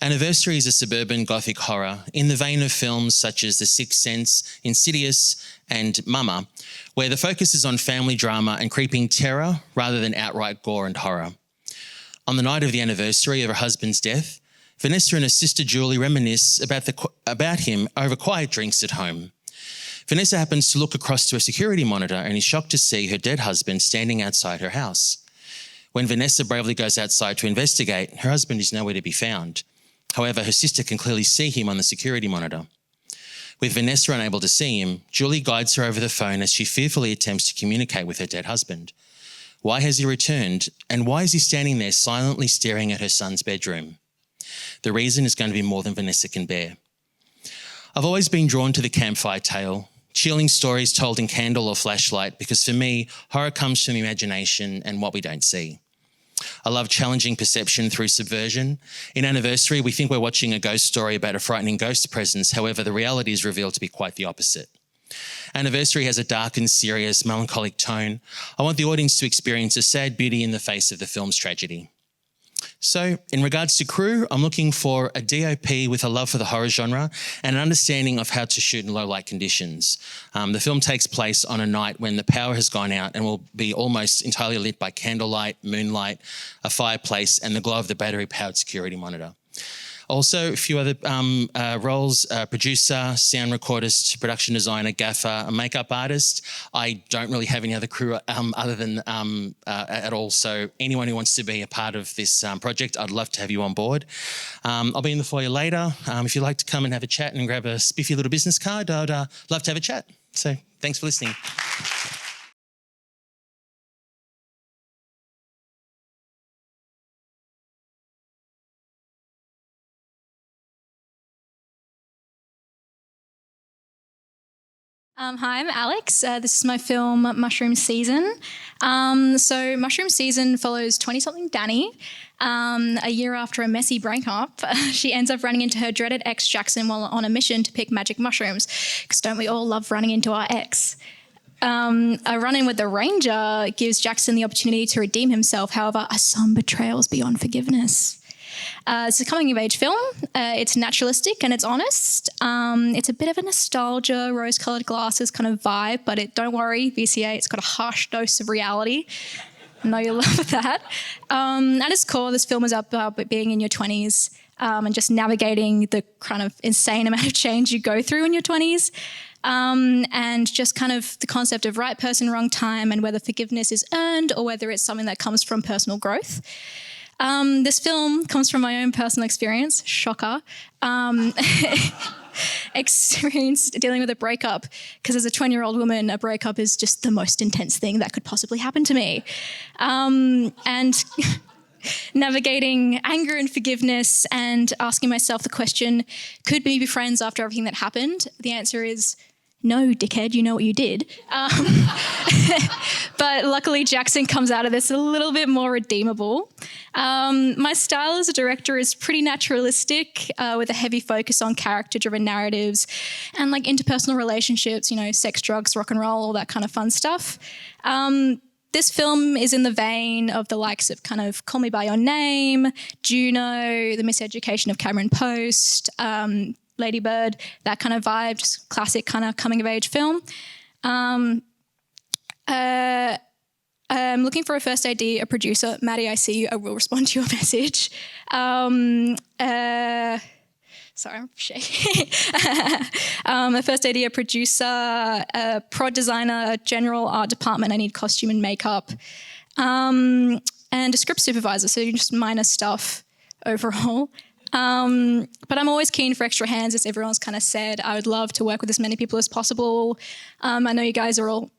Anniversary is a suburban gothic horror in the vein of films such as The Sixth Sense, Insidious and Mama, where the focus is on family drama and creeping terror rather than outright gore and horror. On the night of the anniversary of her husband's death, Vanessa and her sister Julie reminisce about him over quiet drinks at home. Vanessa happens to look across to a security monitor and is shocked to see her dead husband standing outside her house. When Vanessa bravely goes outside to investigate, her husband is nowhere to be found. However, her sister can clearly see him on the security monitor. With Vanessa unable to see him, Julie guides her over the phone as she fearfully attempts to communicate with her dead husband. Why has he returned, and why is he standing there silently staring at her son's bedroom? The reason is going to be more than Vanessa can bear. I've always been drawn to the campfire tale, chilling stories told in candle or flashlight, because for me, horror comes from imagination and what we don't see. I love challenging perception through subversion. In Anniversary, we think we're watching a ghost story about a frightening ghost presence. However, the reality is revealed to be quite the opposite. Anniversary has a dark and serious, melancholic tone. I want the audience to experience a sad beauty in the face of the film's tragedy. So, in regards to crew, I'm looking for a DOP with a love for the horror genre and an understanding of how to shoot in low light conditions. The film takes place on a night when the power has gone out and will be almost entirely lit by candlelight, moonlight, a fireplace, and the glow of the battery-powered security monitor. Also, a few other roles, producer, sound recordist, production designer, gaffer, a makeup artist. I don't really have any other crew other than at all. So anyone who wants to be a part of this project, I'd love to have you on board. I'll be in the foyer later. If you'd like to come and have a chat and grab a spiffy little business card, I'd love to have a chat. So thanks for listening. Hi, I'm Alex. This is my film Mushroom Season. So Mushroom Season follows 20-something Danny. A year after a messy breakup, she ends up running into her dreaded ex Jackson while on a mission to pick magic mushrooms, because don't we all love running into our ex? A run-in with the Ranger gives Jackson the opportunity to redeem himself. However, some betrayals beyond forgiveness. It's a coming-of-age film. It's naturalistic and it's honest. It's a bit of a nostalgia, rose-coloured glasses kind of vibe, but don't worry, VCA, it's got a harsh dose of reality. I know you'll love that. At its core, this film is about being in your 20s and just navigating the kind of insane amount of change you go through in your 20s. And just kind of the concept of right person, wrong time, and whether forgiveness is earned or whether it's something that comes from personal growth. This film comes from my own personal experience, shocker, experience dealing with a breakup, because as a 20-year-old woman, a breakup is just the most intense thing that could possibly happen to me. And navigating anger and forgiveness and asking myself the question, could we be friends after everything that happened? The answer is no, dickhead, you know what you did. But luckily Jackson comes out of this a little bit more redeemable. My style as a director is pretty naturalistic, with a heavy focus on character-driven narratives and like interpersonal relationships, sex, drugs, rock and roll, all that kind of fun stuff. This film is in the vein of the likes of kind of Call Me By Your Name, Juno, The Miseducation of Cameron Post, Lady Bird, that kind of vibe, just classic kind of coming-of-age film. I'm looking for a first AD, a producer. Maddie, I see you. I will respond to your message. Sorry, I'm shaking. A first AD, a producer, a prod designer, a general art department. I need costume and makeup. And a script supervisor, so just minor stuff overall. But I'm always keen for extra hands, as everyone's kind of said. I would love to work with as many people as possible. I know you guys are all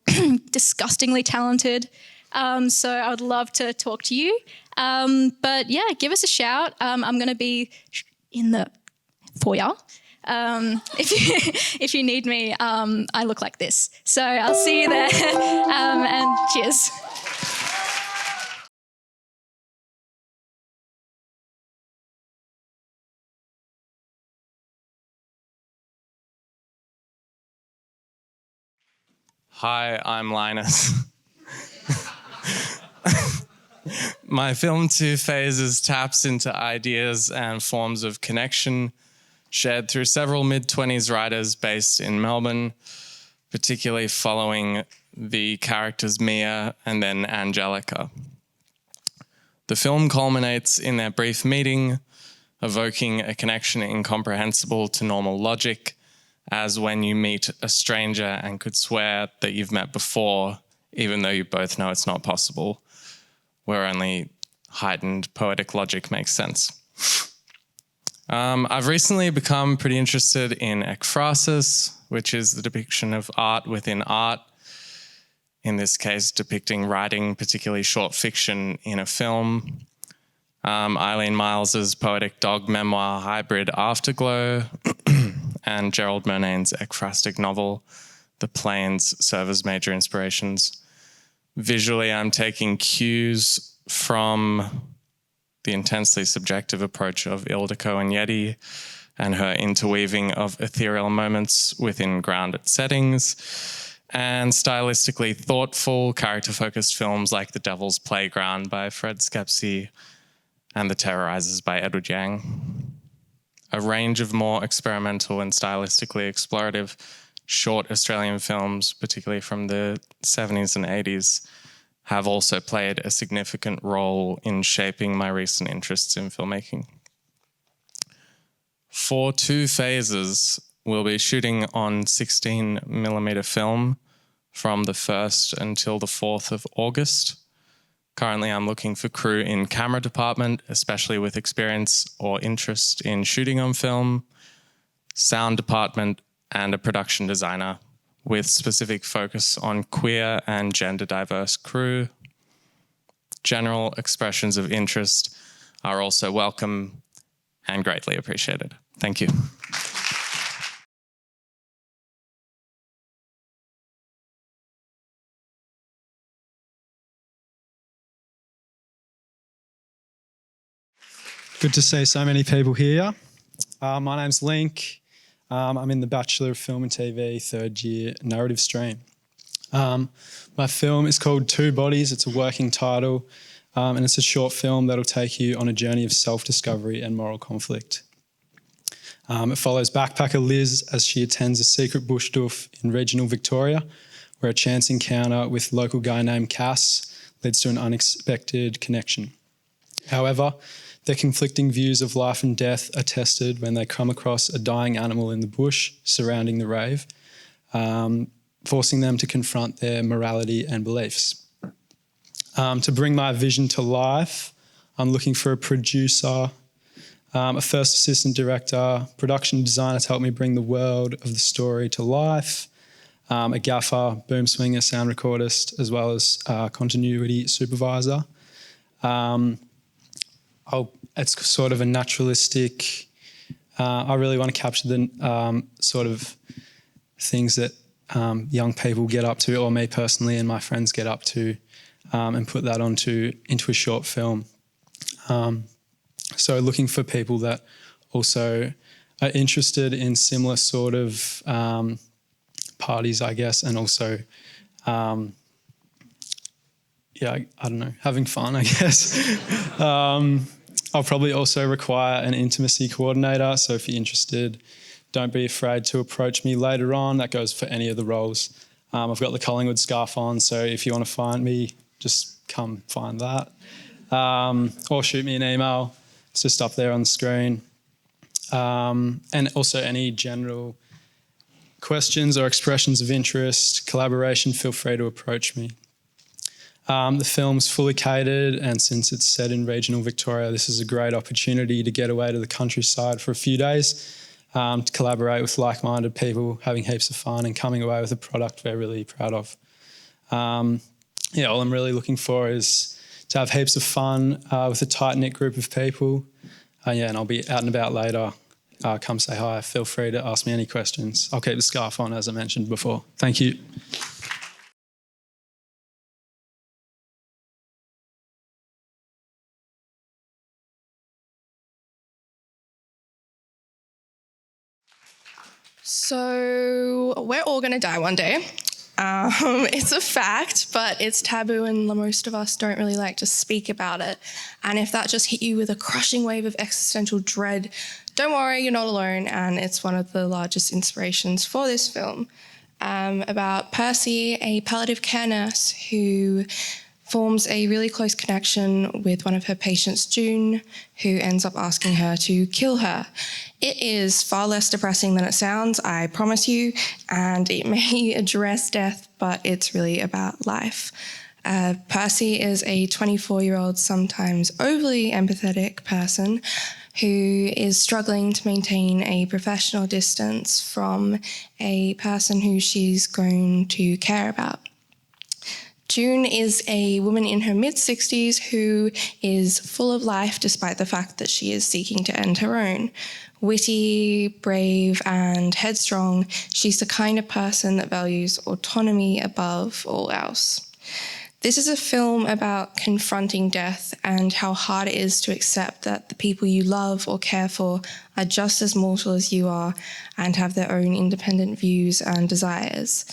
disgustingly talented, so I would love to talk to you. But yeah, give us a shout. I'm going to be in the foyer. If you need me, I look like this. So I'll see you there, and cheers. Hi, I'm Linus. my film Two Phases taps into ideas and forms of connection shared through several mid-20s writers based in Melbourne, particularly following the characters Mia and then Angelica. The film culminates in their brief meeting, evoking a connection incomprehensible to normal logic, as when you meet a stranger and could swear that you've met before, even though you both know it's not possible, where only heightened poetic logic makes sense. I've recently become pretty interested in ekphrasis, which is the depiction of art within art, in this case depicting writing, particularly short fiction, in a film. Eileen Miles's poetic dog memoir Hybrid Afterglow and Gerald Murnane's ekphrastic novel The Plains serve as major inspirations. Visually, I'm taking cues from the intensely subjective approach of Ildiko Onyedi and her interweaving of ethereal moments within grounded settings, and stylistically thoughtful, character-focused films like The Devil's Playground by Fred Skepsi and The Terrorizers by Edward Yang. A range of more experimental and stylistically explorative short Australian films, particularly from the 70s and 80s, have also played a significant role in shaping my recent interests in filmmaking. For Two Phases, we'll be shooting on 16mm film from the 1st until the 4th of August. Currently, I'm looking for crew in camera department, especially with experience or interest in shooting on film, sound department, and a production designer with specific focus on queer and gender diverse crew. General expressions of interest are also welcome and greatly appreciated. Thank you. Good to see so many people here. My name's Link. I'm in the Bachelor of Film and TV third year narrative stream. My film is called Two Bodies. It's a working title, and it's a short film that'll take you on a journey of self-discovery and moral conflict. It follows backpacker Liz as she attends a secret bush doof in regional Victoria, where a chance encounter with a local guy named Cass leads to an unexpected connection. However, their conflicting views of life and death are tested when they come across a dying animal in the bush surrounding the rave, forcing them to confront their morality and beliefs. To bring my vision to life, I'm looking for a producer, a first assistant director, production designer to help me bring the world of the story to life, a gaffer, boom swinger, sound recordist, as well as continuity supervisor. It's sort of a naturalistic, I really want to capture the sort of things that young people get up to, or me personally and my friends get up to, and put that into a short film. So looking for people that also are interested in similar sort of parties, I guess, and also, I don't know, having fun, I guess. I'll probably also require an intimacy coordinator, so if you're interested, don't be afraid to approach me later on. That goes for any of the roles. I've got the Collingwood scarf on, so if you want to find me, just come find that. Or shoot me an email. It's just up there on the screen. And also any general questions or expressions of interest, collaboration, feel free to approach me. The film's fully catered, and since it's set in regional Victoria, this is a great opportunity to get away to the countryside for a few days, to collaborate with like-minded people, having heaps of fun and coming away with a product we're really proud of. All I'm really looking for is to have heaps of fun with a tight-knit group of people. And I'll be out and about later. Come say hi. Feel free to ask me any questions. I'll keep the scarf on, as I mentioned before. Thank you. So we're all going to die one day. It's a fact, but it's taboo and most of us don't really like to speak about it. And if that just hit you with a crushing wave of existential dread, don't worry, you're not alone, and it's one of the largest inspirations for this film. About Percy, a palliative care nurse who forms a really close connection with one of her patients, June, who ends up asking her to kill her. It is far less depressing than it sounds, I promise you, and it may address death, but it's really about life. Percy is a 24-year-old, sometimes overly empathetic person who is struggling to maintain a professional distance from a person who she's grown to care about. June is a woman in her mid-60s who is full of life despite the fact that she is seeking to end her own. Witty, brave, and headstrong, she's the kind of person that values autonomy above all else. This is a film about confronting death and how hard it is to accept that the people you love or care for are just as mortal as you are and have their own independent views and desires.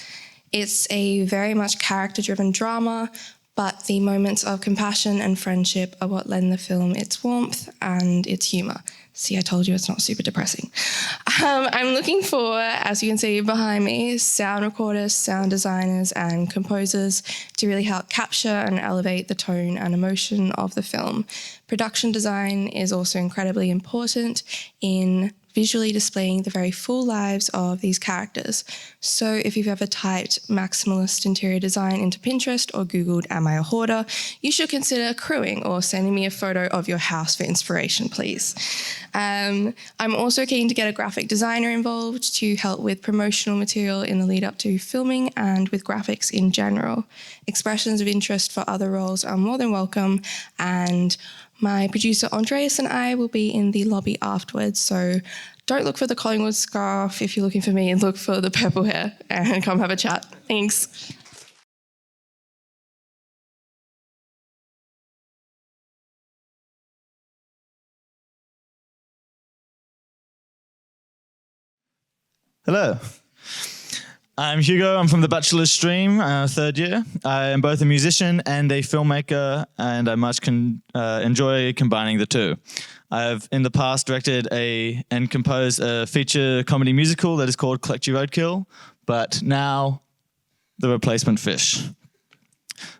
It's a very much character-driven drama, but the moments of compassion and friendship are what lend the film its warmth and its humour. See, I told you it's not super depressing. I'm looking for, as you can see behind me, sound recorders, sound designers, and composers to really help capture and elevate the tone and emotion of the film. Production design is also incredibly important in visually displaying the very full lives of these characters. So if you've ever typed maximalist interior design into Pinterest or Googled, am I a hoarder, you should consider crewing or sending me a photo of your house for inspiration, please. I'm also keen to get a graphic designer involved to help with promotional material in the lead up to filming and with graphics in general. Expressions of interest for other roles are more than welcome, and my producer Andreas and I will be in the lobby afterwards, so don't look for the Collingwood scarf if you're looking for me, and look for the purple hair and come have a chat. Thanks. Hello. I'm Hugo. I'm from the Bachelor's stream, third year. I am both a musician and a filmmaker, and I much enjoy combining the two. I've in the past directed and composed a feature comedy musical that is called Collect Your Roadkill, but now The Replacement Fish.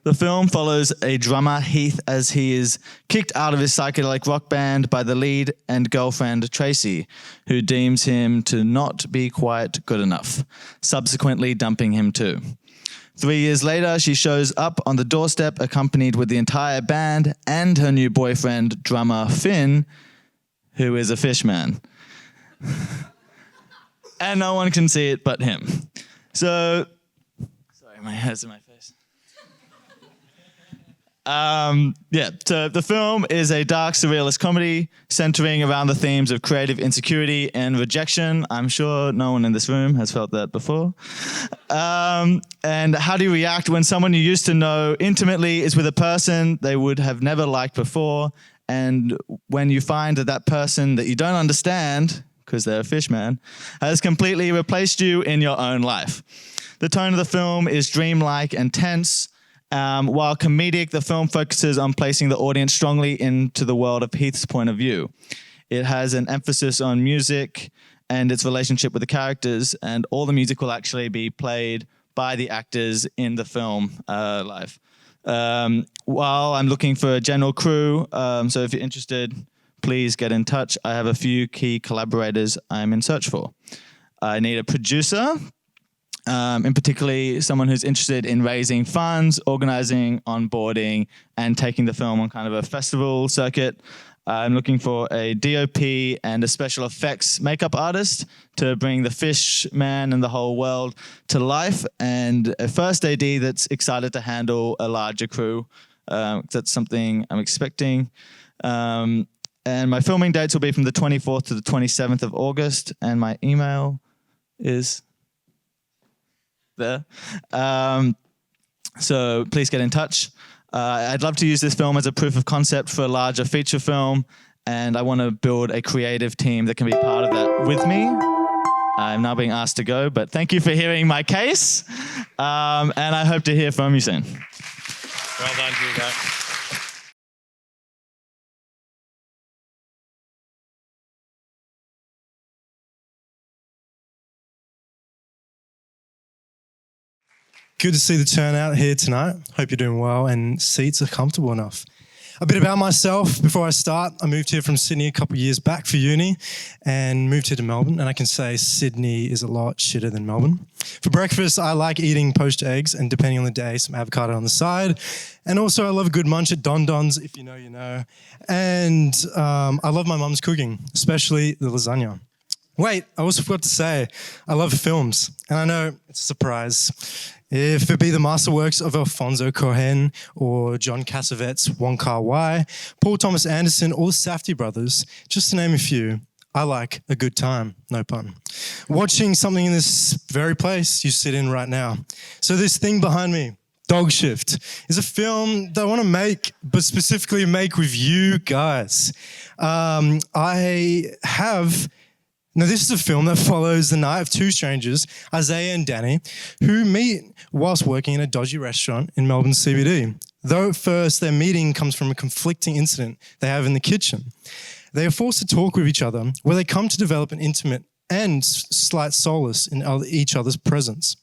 The film follows a drummer, Heath, as he is kicked out of his psychedelic rock band by the lead and girlfriend, Tracy, who deems him to not be quite good enough, subsequently dumping him too. 3 years later, she shows up on the doorstep accompanied with the entire band and her new boyfriend, drummer Flynn, who is a fish man. And no one can see it but him. So, sorry, my hair's in my face. So the film is a dark surrealist comedy centering around the themes of creative insecurity and rejection. I'm sure no one in this room has felt that before. And how do you react when someone you used to know intimately is with a person they would have never liked before, and when you find that that person that you don't understand, because they're a fish man, has completely replaced you in your own life. The tone of the film is dreamlike and tense. While comedic, the film focuses on placing the audience strongly into the world of Heath's point of view. It has an emphasis on music and its relationship with the characters, and all the music will actually be played by the actors in the film live. While I'm looking for a general crew, so if you're interested, please get in touch. I have a few key collaborators I'm in search for. I need a producer. In particularly someone who's interested in raising funds, organizing, onboarding, and taking the film on kind of a festival circuit. I'm looking for a DOP and a special effects makeup artist to bring the fish man and the whole world to life, and a first AD that's excited to handle a larger crew. That's something I'm expecting. And my filming dates will be from the 24th to the 27th of August, and my email is there. So please get in touch. I'd love to use this film as a proof of concept for a larger feature film, and I want to build a creative team that can be part of that with me. I'm now being asked to go, but thank you for hearing my case, and I hope to hear from you soon. Well done, Hugo. Good to see the turnout here tonight. Hope you're doing well and seats are comfortable enough. A bit about myself before I start. I moved here from Sydney a couple of years back for uni and moved here to Melbourne, and I can say Sydney is a lot shitter than Melbourne. For breakfast, I like eating poached eggs and, depending on the day, some avocado on the side. And also I love a good munch at Don Don's, if you know, you know. And I love my mum's cooking, especially the lasagna. Wait, I also forgot to say, I love films. And I know it's a surprise. If it be the masterworks of Alfonso Cuarón or John Cassavetes' Wong Kar-wai, Paul Thomas Anderson or the Safdie brothers, just to name a few, I like a good time, no pun. Watching something in this very place you sit in right now. So this thing behind me, Dog Shift, is a film that I want to make, but specifically make with you guys. Now, this is a film that follows the night of two strangers, Isaiah and Danny, who meet whilst working in a dodgy restaurant in Melbourne CBD. Though at first their meeting comes from a conflicting incident they have in the kitchen. They are forced to talk with each other, where they come to develop an intimate and slight solace in each other's presence.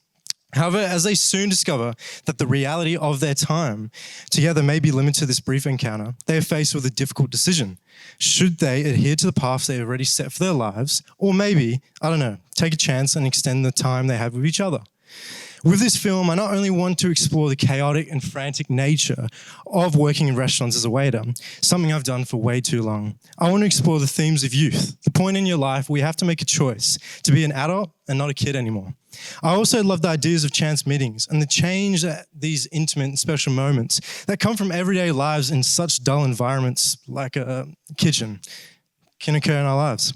However, as they soon discover that the reality of their time together may be limited to this brief encounter, they are faced with a difficult decision. Should they adhere to the paths they already set for their lives, or maybe, I don't know, take a chance and extend the time they have with each other? With this film, I not only want to explore the chaotic and frantic nature of working in restaurants as a waiter, something I've done for way too long. I want to explore the themes of youth, the point in your life where you have to make a choice to be an adult and not a kid anymore. I also love the ideas of chance meetings and the change that these intimate and special moments that come from everyday lives in such dull environments like a kitchen can occur in our lives.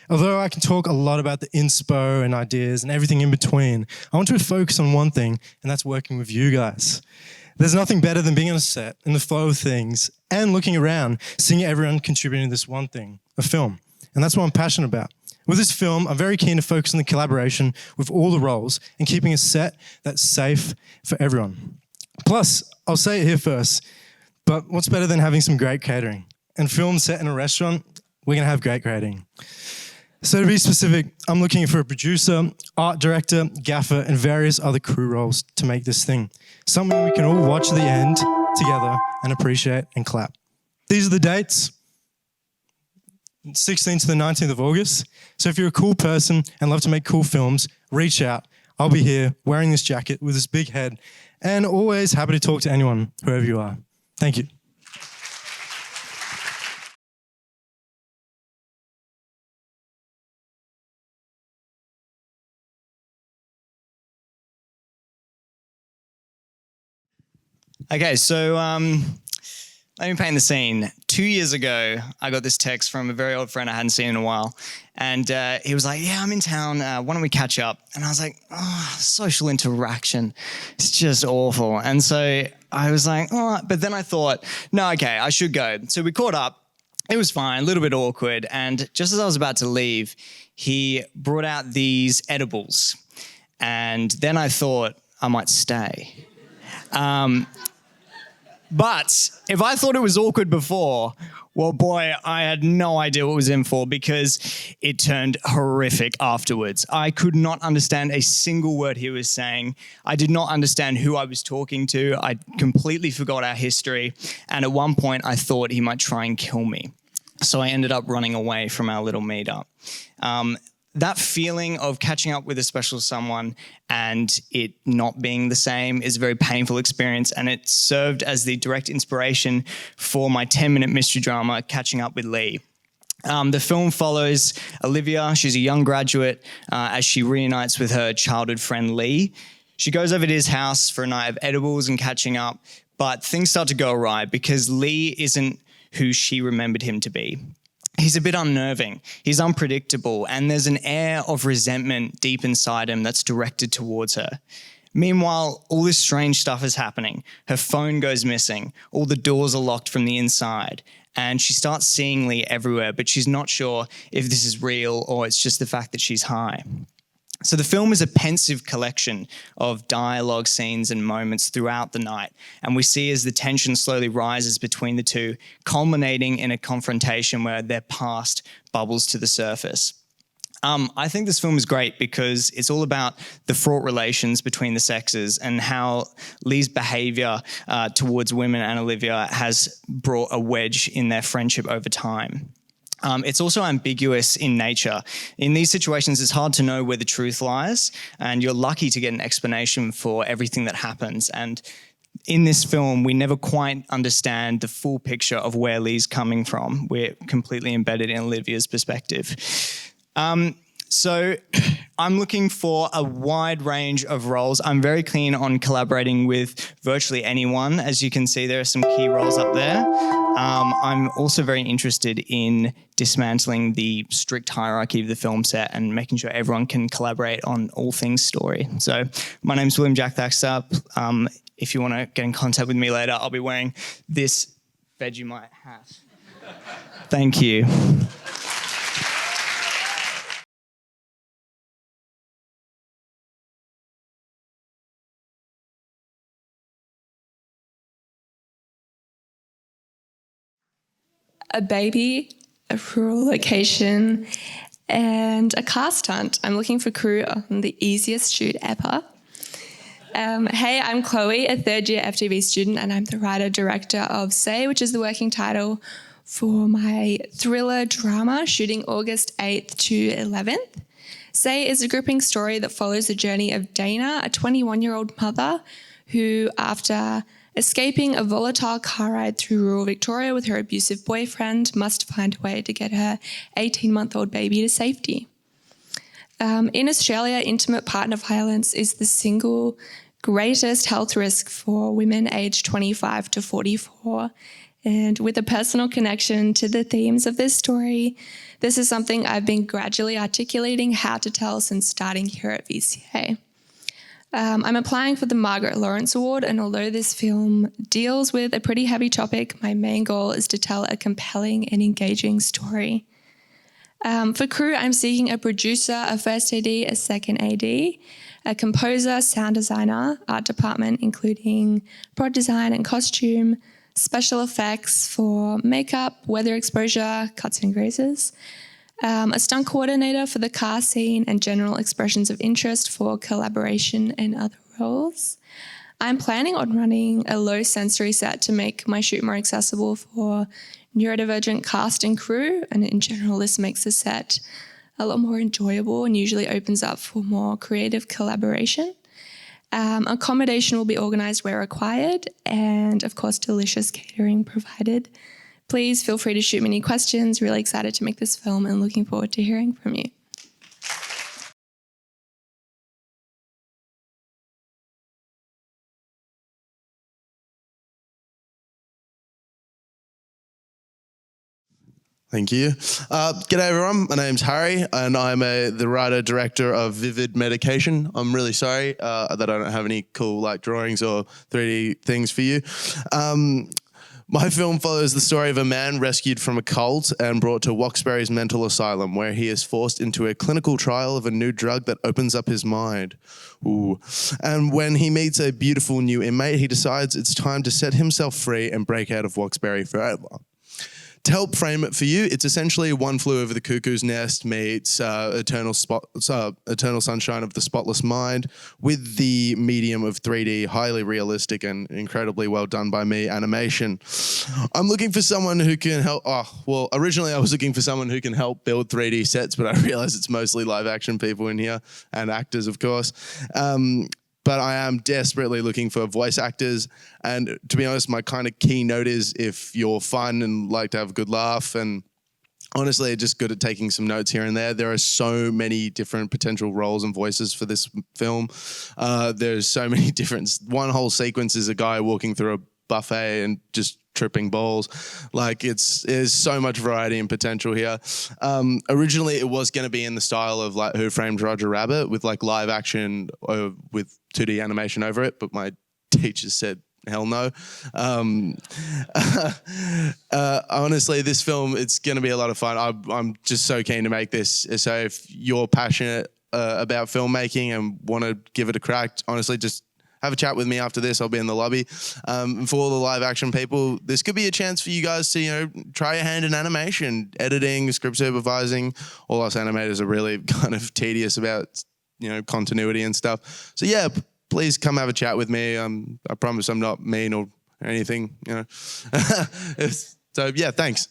Although I can talk a lot about the inspo and ideas and everything in between, I want to focus on one thing, and that's working with you guys. There's nothing better than being on a set in the flow of things and looking around, seeing everyone contributing to this one thing, a film. And that's what I'm passionate about. With this film, I'm very keen to focus on the collaboration with all the roles and keeping a set that's safe for everyone. Plus, I'll say it here first, but what's better than having some great catering? And film set in a restaurant, we're going to have great catering. So to be specific, I'm looking for a producer, art director, gaffer, and various other crew roles to make this thing. Something we can all watch at the end together and appreciate and clap. These are the dates, 16th to the 19th of August. So if you're a cool person and love to make cool films, reach out. I'll be here wearing this jacket with this big head and always happy to talk to anyone, whoever you are. Thank you. Okay, so let me paint the scene. 2 years ago, I got this text from a very old friend I hadn't seen in a while. And he was like, yeah, I'm in town. Why don't we catch up? And I was like, oh, social interaction. It's just awful. And so I was like, oh, but then I thought, no, okay, I should go. So we caught up. It was fine, a little bit awkward. And just as I was about to leave, he brought out these edibles. And then I thought I might stay. But if I thought it was awkward before, well, boy, I had no idea what was in for because it turned horrific afterwards. I could not understand a single word he was saying. I did not understand who I was talking to. I completely forgot our history. And at one point, I thought he might try and kill me. So I ended up running away from our little meetup. That feeling of catching up with a special someone and it not being the same is a very painful experience, and it served as the direct inspiration for my 10-minute mystery drama, Catching Up with Lee. The film follows Olivia. She's a young graduate as she reunites with her childhood friend Lee. She goes over to his house for a night of edibles and catching up, but things start to go awry because Lee isn't who she remembered him to be. He's a bit unnerving, he's unpredictable, and there's an air of resentment deep inside him that's directed towards her. Meanwhile, all this strange stuff is happening. Her phone goes missing, all the doors are locked from the inside, and she starts seeing Lee everywhere, but she's not sure if this is real or it's just the fact that she's high. So the film is a pensive collection of dialogue scenes and moments throughout the night, and we see as the tension slowly rises between the two, culminating in a confrontation where their past bubbles to the surface. I think this film is great because it's all about the fraught relations between the sexes and how Lee's behaviour towards women and Olivia has brought a wedge in their friendship over time. It's also ambiguous in nature. In these situations, it's hard to know where the truth lies, and you're lucky to get an explanation for everything that happens. And in this film, we never quite understand the full picture of where Lee's coming from. We're completely embedded in Olivia's perspective. So I'm looking for a wide range of roles. I'm very keen on collaborating with virtually anyone. As you can see, there are some key roles up there. I'm also very interested in dismantling the strict hierarchy of the film set and making sure everyone can collaborate on all things story. So my name's William Jack Thaxter. If you want to get in contact with me later, I'll be wearing this Vegemite hat. Thank you. A baby, a rural location, and a cast hunt. I'm looking for crew on the easiest shoot ever. Hey, I'm Chloe, a third-year FTV student, and I'm the writer-director of Say, which is the working title for my thriller drama shooting August 8th to 11th. Say is a gripping story that follows the journey of Dana, a 21-year-old mother who, after escaping a volatile car ride through rural Victoria with her abusive boyfriend, must find a way to get her 18-month-old baby to safety. In Australia, intimate partner violence is the single greatest health risk for women aged 25 to 44. And with a personal connection to the themes of this story, this is something I've been gradually articulating how to tell since starting here at VCA. I'm applying for the Margaret Lawrence Award, and although this film deals with a pretty heavy topic, my main goal is to tell a compelling and engaging story. For crew, I'm seeking a producer, a first AD, a second AD, a composer, sound designer, art department, including prod design and costume, special effects for makeup, weather exposure, cuts and grazes, a stunt coordinator for the car scene, and general expressions of interest for collaboration and other roles. I'm planning on running a low sensory set to make my shoot more accessible for neurodivergent cast and crew, and in general this makes the set a lot more enjoyable and usually opens up for more creative collaboration. Accommodation will be organised where required, and of course delicious catering provided. Please feel free to shoot me any questions. Really excited to make this film and looking forward to hearing from you. Thank you. G'day everyone, my name's Harry and I'm the writer-director of Vivid Medication. I'm really sorry that I don't have any cool drawings or 3D things for you. My film follows the story of a man rescued from a cult and brought to Roxbury's mental asylum, where he is forced into a clinical trial of a new drug that opens up his mind. Ooh. And when he meets a beautiful new inmate, he decides it's time to set himself free and break out of Roxbury forever. To help frame it for you, it's essentially One Flew Over the Cuckoo's Nest meets Eternal Sunshine of the Spotless Mind with the medium of 3D, highly realistic and incredibly well done by me animation. I'm looking for someone who can help. Originally I was looking for someone who can help build 3D sets, but I realize it's mostly live action people in here and actors, of course. But I am desperately looking for voice actors. And to be honest, my kind of keynote is if you're fun and like to have a good laugh and honestly just good at taking some notes here and there. There are so many different potential roles and voices for this film. There's so many different, one whole sequence is a guy walking through a buffet and just tripping balls. There's so much variety and potential here. Originally it was going to be in the style of Who Framed Roger Rabbit with live action with 2D animation over it, but my teachers said hell no. Honestly, this film, it's going to be a lot of fun. I'm just so keen to make this. So if you're passionate about filmmaking and want to give it a crack, honestly, just have a chat with me after this. I'll be in the lobby. And for all the live action people, this could be a chance for you guys to, try your hand in animation, editing, script supervising. All us animators are really kind of tedious about, continuity and stuff. So yeah, please come have a chat with me. I promise I'm not mean or anything, So yeah, thanks.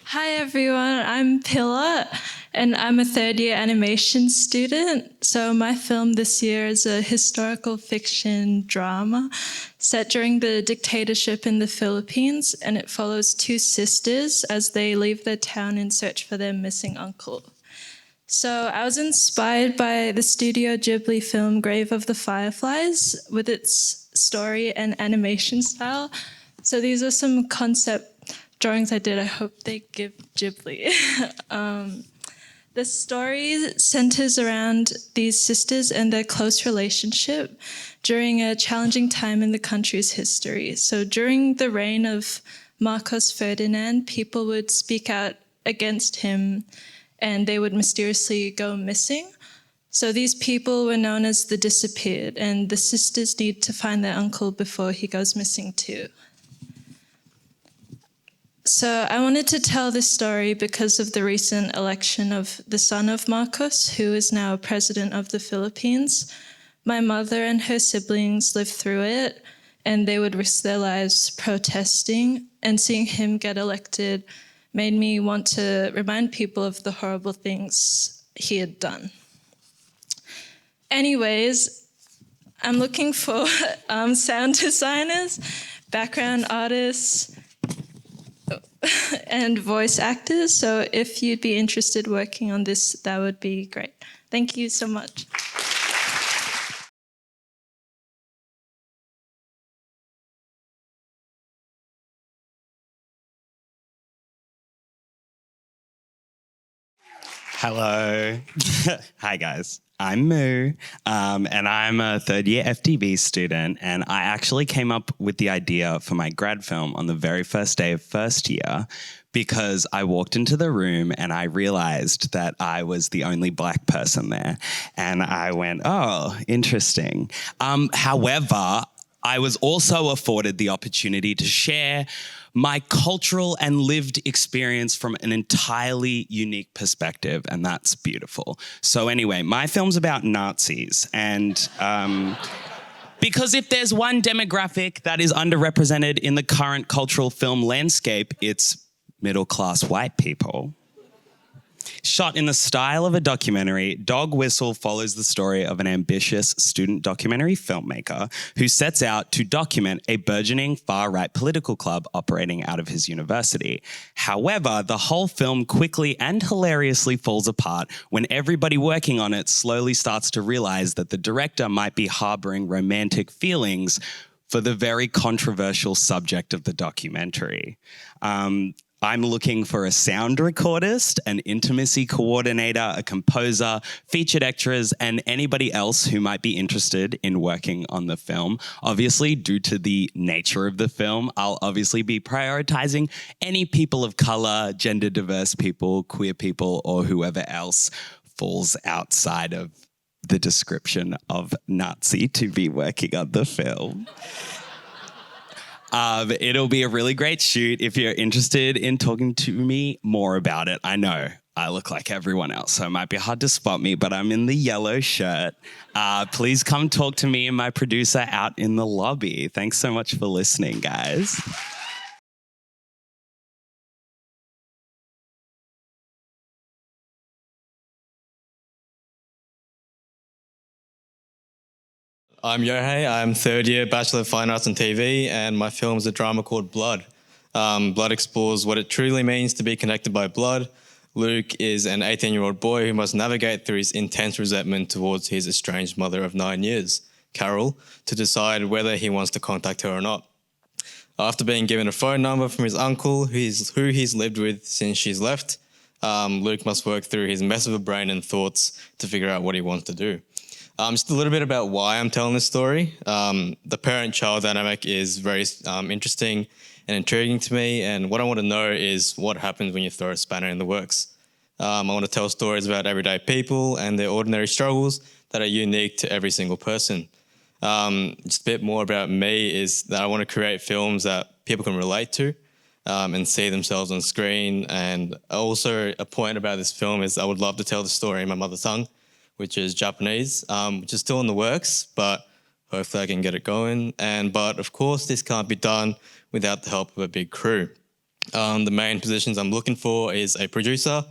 Hi everyone, I'm Pilla and I'm a third year animation student. So my film this year is a historical fiction drama set during the dictatorship in the Philippines, and it follows two sisters as they leave their town in search for their missing uncle. So I was inspired by the Studio Ghibli film Grave of the Fireflies with its story and animation style. So these are some concept drawings I did. I hope they give Ghibli. The story centers around these sisters and their close relationship during a challenging time in the country's history. So during the reign of Marcos Ferdinand, people would speak out against him and they would mysteriously go missing. So these people were known as the disappeared, and the sisters need to find their uncle before he goes missing too. So I wanted to tell this story because of the recent election of the son of Marcos, who is now president of the Philippines. My mother and her siblings lived through it, and they would risk their lives protesting, and seeing him get elected made me want to remind people of the horrible things he had done. Anyways, I'm looking for sound designers, background artists, and voice actors. So if you'd be interested working on this, that would be great. Thank you so much. Hello. Hi, guys. I'm Moo, and I'm a third year FTV student, and I actually came up with the idea for my grad film on the very first day of first year because I walked into the room and I realized that I was the only black person there. And I went, oh, interesting. However, I was also afforded the opportunity to share my cultural and lived experience from an entirely unique perspective, and that's beautiful. So anyway, my film's about Nazis, and because if there's one demographic that is underrepresented in the current cultural film landscape, it's middle-class white people. Shot in the style of a documentary, Dog Whistle follows the story of an ambitious student documentary filmmaker who sets out to document a burgeoning far-right political club operating out of his university. However, the whole film quickly and hilariously falls apart when everybody working on it slowly starts to realize that the director might be harboring romantic feelings for the very controversial subject of the documentary. I'm looking for a sound recordist, an intimacy coordinator, a composer, featured extras, and anybody else who might be interested in working on the film. Obviously, due to the nature of the film, I'll obviously be prioritizing any people of color, gender diverse people, queer people, or whoever else falls outside of the description of Nazi to be working on the film. It'll be a really great shoot if you're interested in talking to me more about it. I know I look like everyone else, so it might be hard to spot me, but I'm in the yellow shirt. Please come talk to me and my producer out in the lobby. Thanks so much for listening, guys. I'm Yohei. I'm third year Bachelor of Fine Arts and TV, and my film is a drama called Blood. Blood explores what it truly means to be connected by blood. Luke is an 18-year-old boy who must navigate through his intense resentment towards his estranged mother of 9 years, Carol, to decide whether he wants to contact her or not. After being given a phone number from his uncle, who he's lived with since she's left, Luke must work through his mess of a brain and thoughts to figure out what he wants to do. Just a little bit about why I'm telling this story. The parent-child dynamic is very interesting and intriguing to me, and what I want to know is what happens when you throw a spanner in the works. I want to tell stories about everyday people and their ordinary struggles that are unique to every single person. Just a bit more about me is that I want to create films that people can relate to and see themselves on screen. And also a point about this film is I would love to tell the story in my mother tongue, which is Japanese, which is still in the works, but hopefully I can get it going. But of course, this can't be done without the help of a big crew. The main positions I'm looking for is a producer,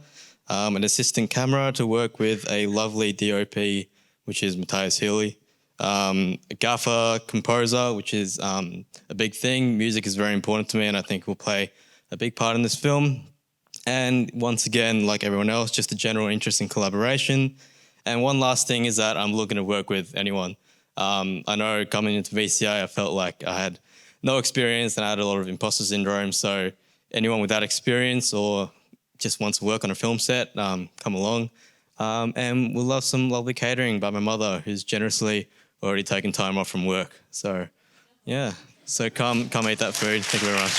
an assistant camera to work with a lovely DOP, which is Matthias Healy, a gaffer, composer, which is a big thing. Music is very important to me, and I think will play a big part in this film. And once again, like everyone else, just a general interest in collaboration. And one last thing is that I'm looking to work with anyone. I know coming into VCA, I felt like I had no experience and I had a lot of imposter syndrome. So anyone with that experience or just wants to work on a film set, come along. And we'll love some lovely catering by my mother, who's generously already taken time off from work. So, yeah. So come eat that food. Thank you very much.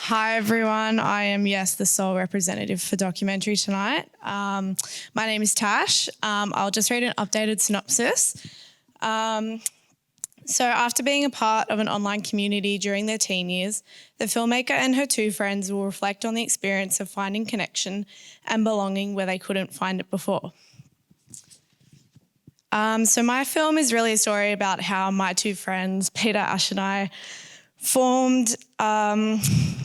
Hi everyone, I am the sole representative for documentary tonight. My name is Tash. I'll just read an updated synopsis. So after being a part of an online community during their teen years, the filmmaker and her two friends will reflect on the experience of finding connection and belonging where they couldn't find it before. So my film is really a story about how my two friends, Peter, Ash and I, formed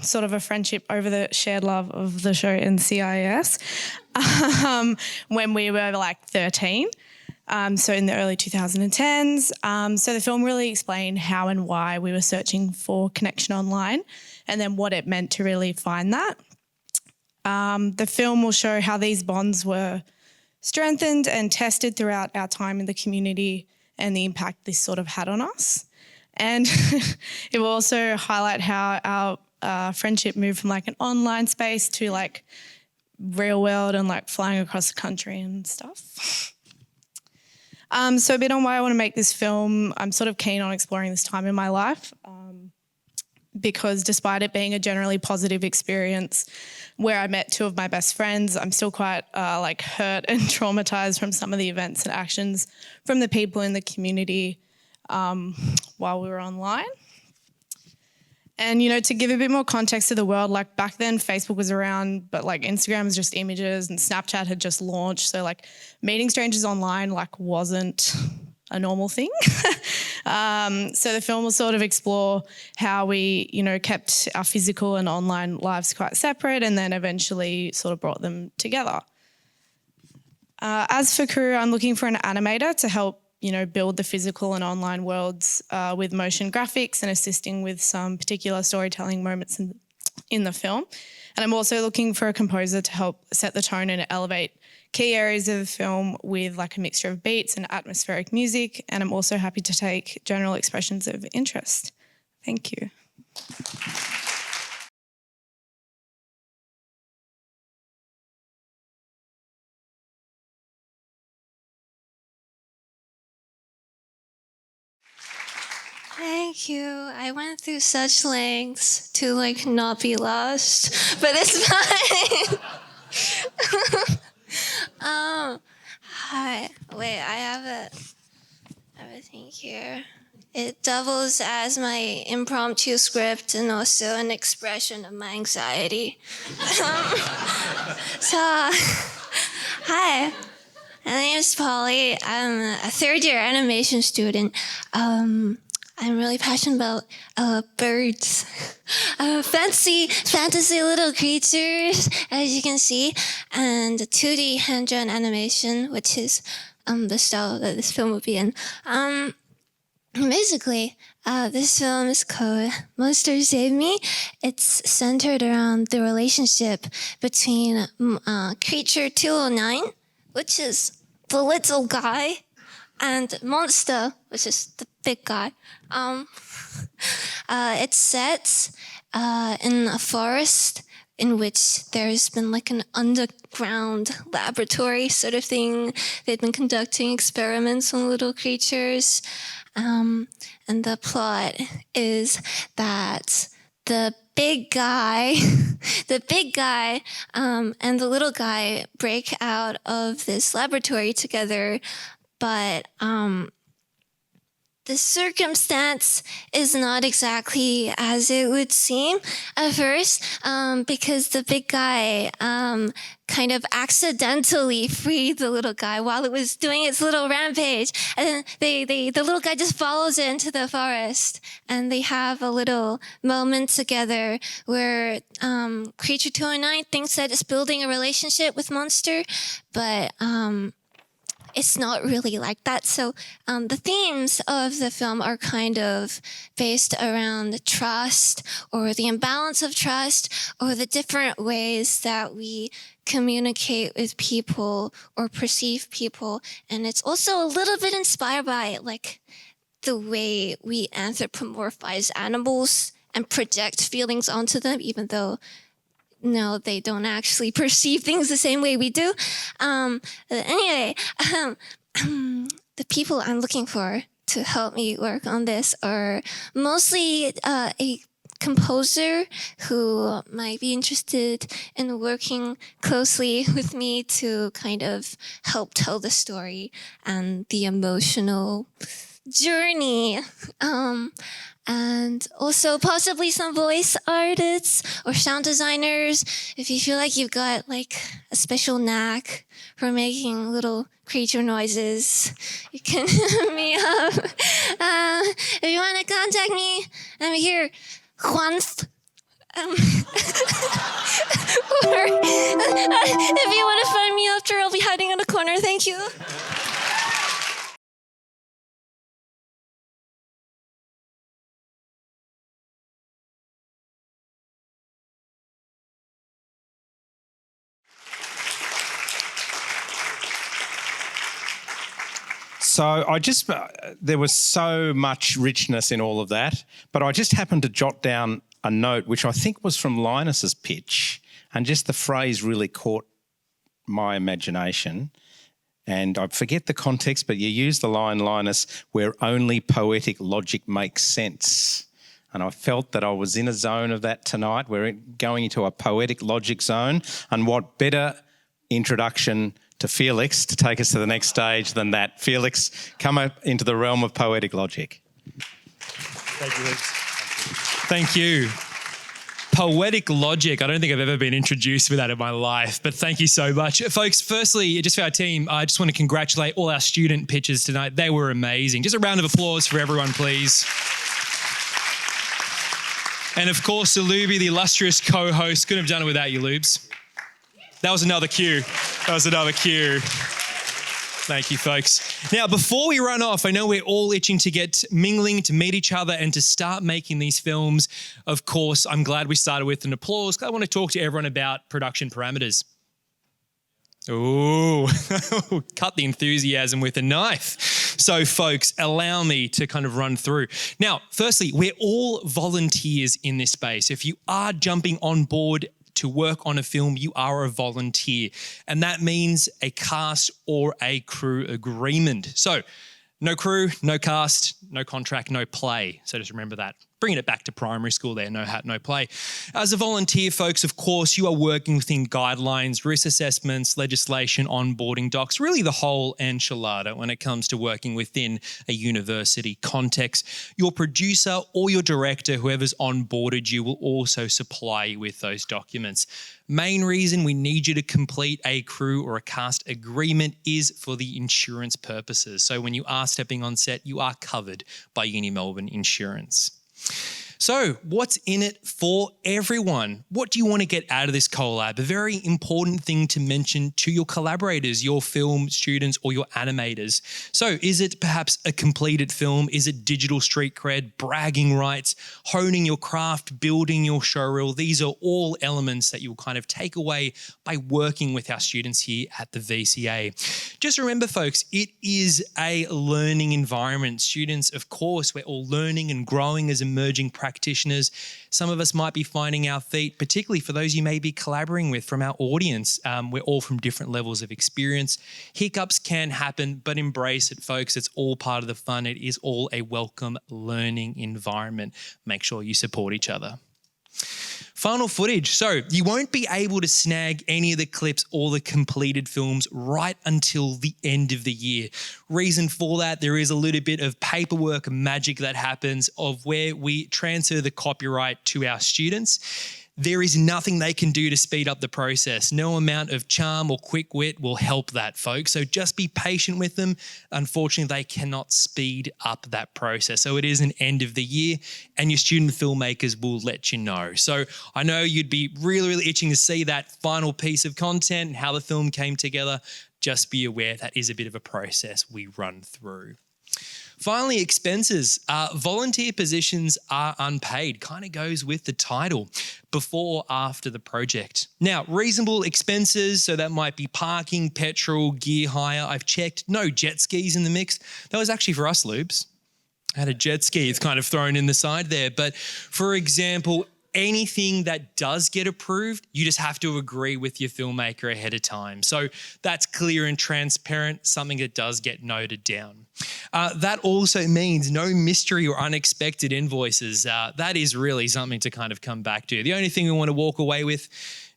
sort of a friendship over the shared love of the show NCIS when we were like 13. So in the early 2010s. So the film really explained how and why we were searching for connection online and then what it meant to really find that. The film will show how these bonds were strengthened and tested throughout our time in the community and the impact this sort of had on us. And it will also highlight how our friendship moved from like an online space to like real world and like flying across the country and stuff. So a bit on why I want to make this film. I'm sort of keen on exploring this time in my life because despite it being a generally positive experience where I met two of my best friends, I'm still quite like hurt and traumatized from some of the events and actions from the people in the community while we were online. And, you know, to give a bit more context to the world, like back then Facebook was around, but like Instagram was just images and Snapchat had just launched. So like meeting strangers online like wasn't a normal thing. So the film will sort of explore how we, you know, kept our physical and online lives quite separate and then eventually sort of brought them together. As for crew, I'm looking for an animator to help, you know, build the physical and online worlds with motion graphics and assisting with some particular storytelling moments in the film. And I'm also looking for a composer to help set the tone and elevate key areas of the film with like a mixture of beats and atmospheric music. And I'm also happy to take general expressions of interest. Thank you. Thank you. I went through such lengths to like not be lost, but it's fine. Hi. Wait, I have everything here. It doubles as my impromptu script and also an expression of my anxiety. So, hi. My name is Polly. I'm a third-year animation student. I'm really passionate about birds, fantasy little creatures, as you can see, and 2D hand-drawn animation, which is the style that this film would be in. Basically, this film is called Monster Save Me. It's centered around the relationship between Creature 209, which is the little guy, And Monster, which is the big guy, it's set in a forest in which there's been like an underground laboratory sort of thing. They've been conducting experiments on little creatures. And the plot is that the big guy and the little guy break out of this laboratory together, but the circumstance is not exactly as it would seem at first, because the big guy kind of accidentally freed the little guy while it was doing its little rampage. And then the little guy just follows it into the forest, and they have a little moment together where Creature 209 thinks that it's building a relationship with Monster, but it's not really like that. So the themes of the film are kind of based around trust, or the imbalance of trust, or the different ways that we communicate with people or perceive people. And it's also a little bit inspired by like the way we anthropomorphize animals and project feelings onto them, even though no, they don't actually perceive things the same way we do. Anyway, the people I'm looking for to help me work on this are mostly a composer who might be interested in working closely with me to kind of help tell the story and the emotional journey. And also possibly some voice artists or sound designers. If you feel like you've got like a special knack for making little creature noises, you can hit me up. If you want to contact me, I'm here. Juanf. Or if you want to find me after, I'll be hiding in a corner. Thank you. So there was so much richness in all of that, but I just happened to jot down a note, which I think was from Linus's pitch, and just the phrase really caught my imagination. And I forget the context, but you used the line, Linus, where only poetic logic makes sense. And I felt that I was in a zone of that tonight. We're going into a poetic logic zone, and what better introduction to Felix to take us to the next stage than that. Felix, come up into the realm of poetic logic. Thank you, Luke. Thank you. Poetic logic. I don't think I've ever been introduced with that in my life, but thank you so much. Folks, firstly, just for our team, I just want to congratulate all our student pitches tonight. They were amazing. Just a round of applause for everyone, please. And of course, to Luby, the illustrious co-host. Couldn't have done it without you, Lubes. That was another cue. Thank you, folks. Now, before we run off, I know we're all itching to get mingling, to meet each other, and to start making these films. Of course, I'm glad we started with an applause, because I want to talk to everyone about production parameters. Ooh, cut the enthusiasm with a knife. So, folks, allow me to kind of run through. Now, firstly, we're all volunteers in this space. If you are jumping on board to work on a film, you are a volunteer. And that means a cast or a crew agreement. So no crew, no cast, no contract, no play. So just remember that. Bringing it back to primary school there, no hat, no play. As a volunteer, folks, of course, you are working within guidelines, risk assessments, legislation, onboarding docs, really the whole enchilada when it comes to working within a university context. Your producer or your director, whoever's onboarded you, will also supply you with those documents. Main reason we need you to complete a crew or a cast agreement is for the insurance purposes. So when you are stepping on set, you are covered by Uni Melbourne Insurance. So what's in it for everyone? What do you want to get out of this collab? A very important thing to mention to your collaborators, your film students or your animators. So is it perhaps a completed film? Is it digital street cred, bragging rights, honing your craft, building your showreel? These are all elements that you'll kind of take away by working with our students here at the VCA. Just remember, folks, it is a learning environment. Students, of course, we're all learning and growing as emerging practitioners. Some of us might be finding our feet, particularly for those you may be collaborating with from our audience. We're all from different levels of experience. Hiccups can happen, but embrace it, folks. It's all part of the fun. It is all a welcome learning environment. Make sure you support each other. Final footage. So you won't be able to snag any of the clips or the completed films right until the end of the year. Reason for that, there is a little bit of paperwork magic that happens of where we transfer the copyright to our students. There is nothing they can do to speed up the process. No amount of charm or quick wit will help that, folks. So just be patient with them. Unfortunately, they cannot speed up that process. So it is an end of the year and your student filmmakers will let you know. So I know you'd be really, really itching to see that final piece of content and how the film came together. Just be aware that is a bit of a process we run through. Finally, expenses. Volunteer positions are unpaid. Kind of goes with the title, before, after the project. Now, reasonable expenses, so that might be parking, petrol, gear hire. I've checked, no jet skis in the mix. That was actually for us, Lubes. I had a jet ski. It's kind of thrown in the side there. But for example, anything that does get approved, you just have to agree with your filmmaker ahead of time. So that's clear and transparent, something that does get noted down. That also means no mystery or unexpected invoices. That is really something to kind of come back to. The only thing we want to walk away with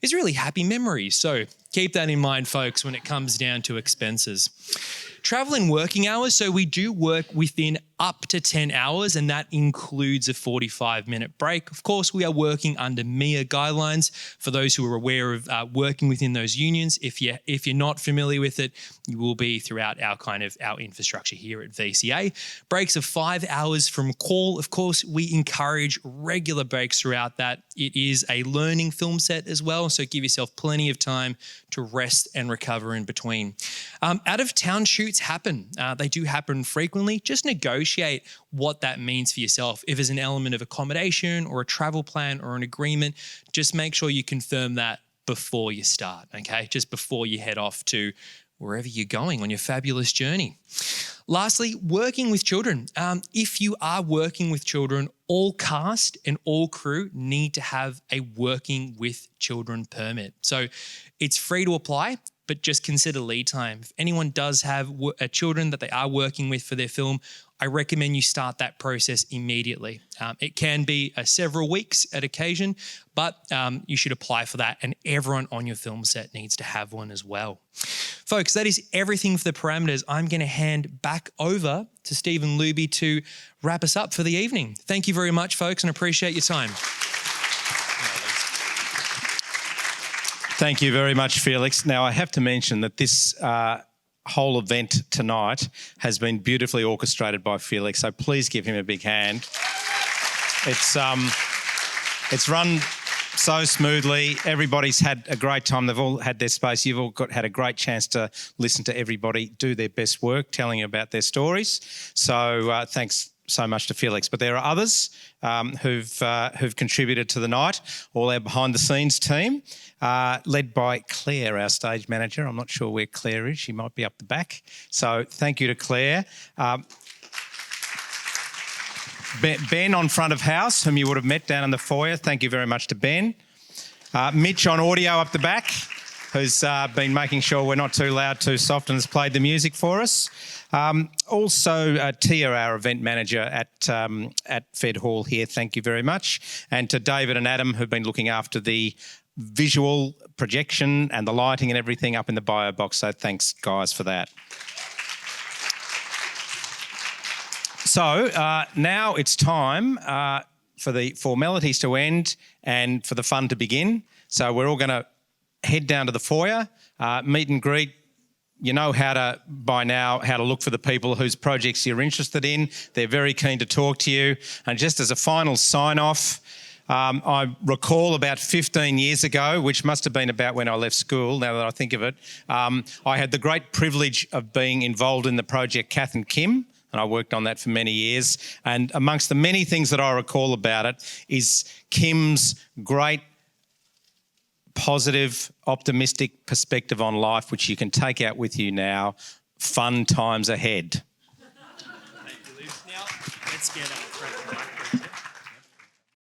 is really happy memories. So keep that in mind, folks, when it comes down to expenses. Travel and working hours. So we do work within up to 10 hours, and that includes a 45-minute break. Of course, we are working under MIA guidelines for those who are aware of working within those unions. If you're not familiar with it, you will be throughout our infrastructure here at VCA. Breaks of 5 hours from call. Of course, we encourage regular breaks throughout that. It is a learning film set as well, so give yourself plenty of time to rest and recover in between. Out-of-town shoots happen. They do happen frequently. Just negotiate what that means for yourself. If there's an element of accommodation or a travel plan or an agreement, just make sure you confirm that before you start, okay? Just before you head off to wherever you're going on your fabulous journey. Lastly, working with children. If you are working with children, all cast and all crew need to have a working with children permit. So it's free to apply, but just consider lead time. If anyone does have children that they are working with for their film, I recommend you start that process immediately. It can be several weeks at occasion, but you should apply for that, and everyone on your film set needs to have one as well. Folks, that is everything for the parameters. I'm going to hand back over to Stephen Luby to wrap us up for the evening. Thank you very much, folks, and appreciate your time. Thank you very much, Felix. Now, I have to mention that this whole event tonight has been beautifully orchestrated by Felix, so please give him a big hand. It's run so smoothly. Everybody's had a great time. They've all had their space. You've all had a great chance to listen to everybody do their best work, telling you about their stories. So thanks so much to Felix. But there are others who've contributed to the night, all our behind-the-scenes team, led by Claire, our stage manager. I'm not sure where Claire is. She might be up the back. So thank you to Claire. Ben on front of house, whom you would have met down in the foyer. Thank you very much to Ben. Mitch on audio up the back, who's been making sure we're not too loud, too soft, and has played the music for us. Also, Tia, our event manager at Fed Hall here, thank you very much. And to David and Adam, who've been looking after the visual projection and the lighting and everything up in the bio box. So thanks, guys, for that. So now it's time for the formalities to end and for the fun to begin. So we're all going to head down to the foyer, meet and greet you know by now how to look for the people whose projects you're interested in. They're very keen to talk to you. And just as a final sign-off, I recall about 15 years ago, which must have been about when I left school, now that I think of it, I had the great privilege of being involved in the project Kath and Kim, and I worked on that for many years. And amongst the many things that I recall about it is Kim's great positive, optimistic perspective on life, which you can take out with you now. Fun times ahead. Thank you, Luke. Now, let's get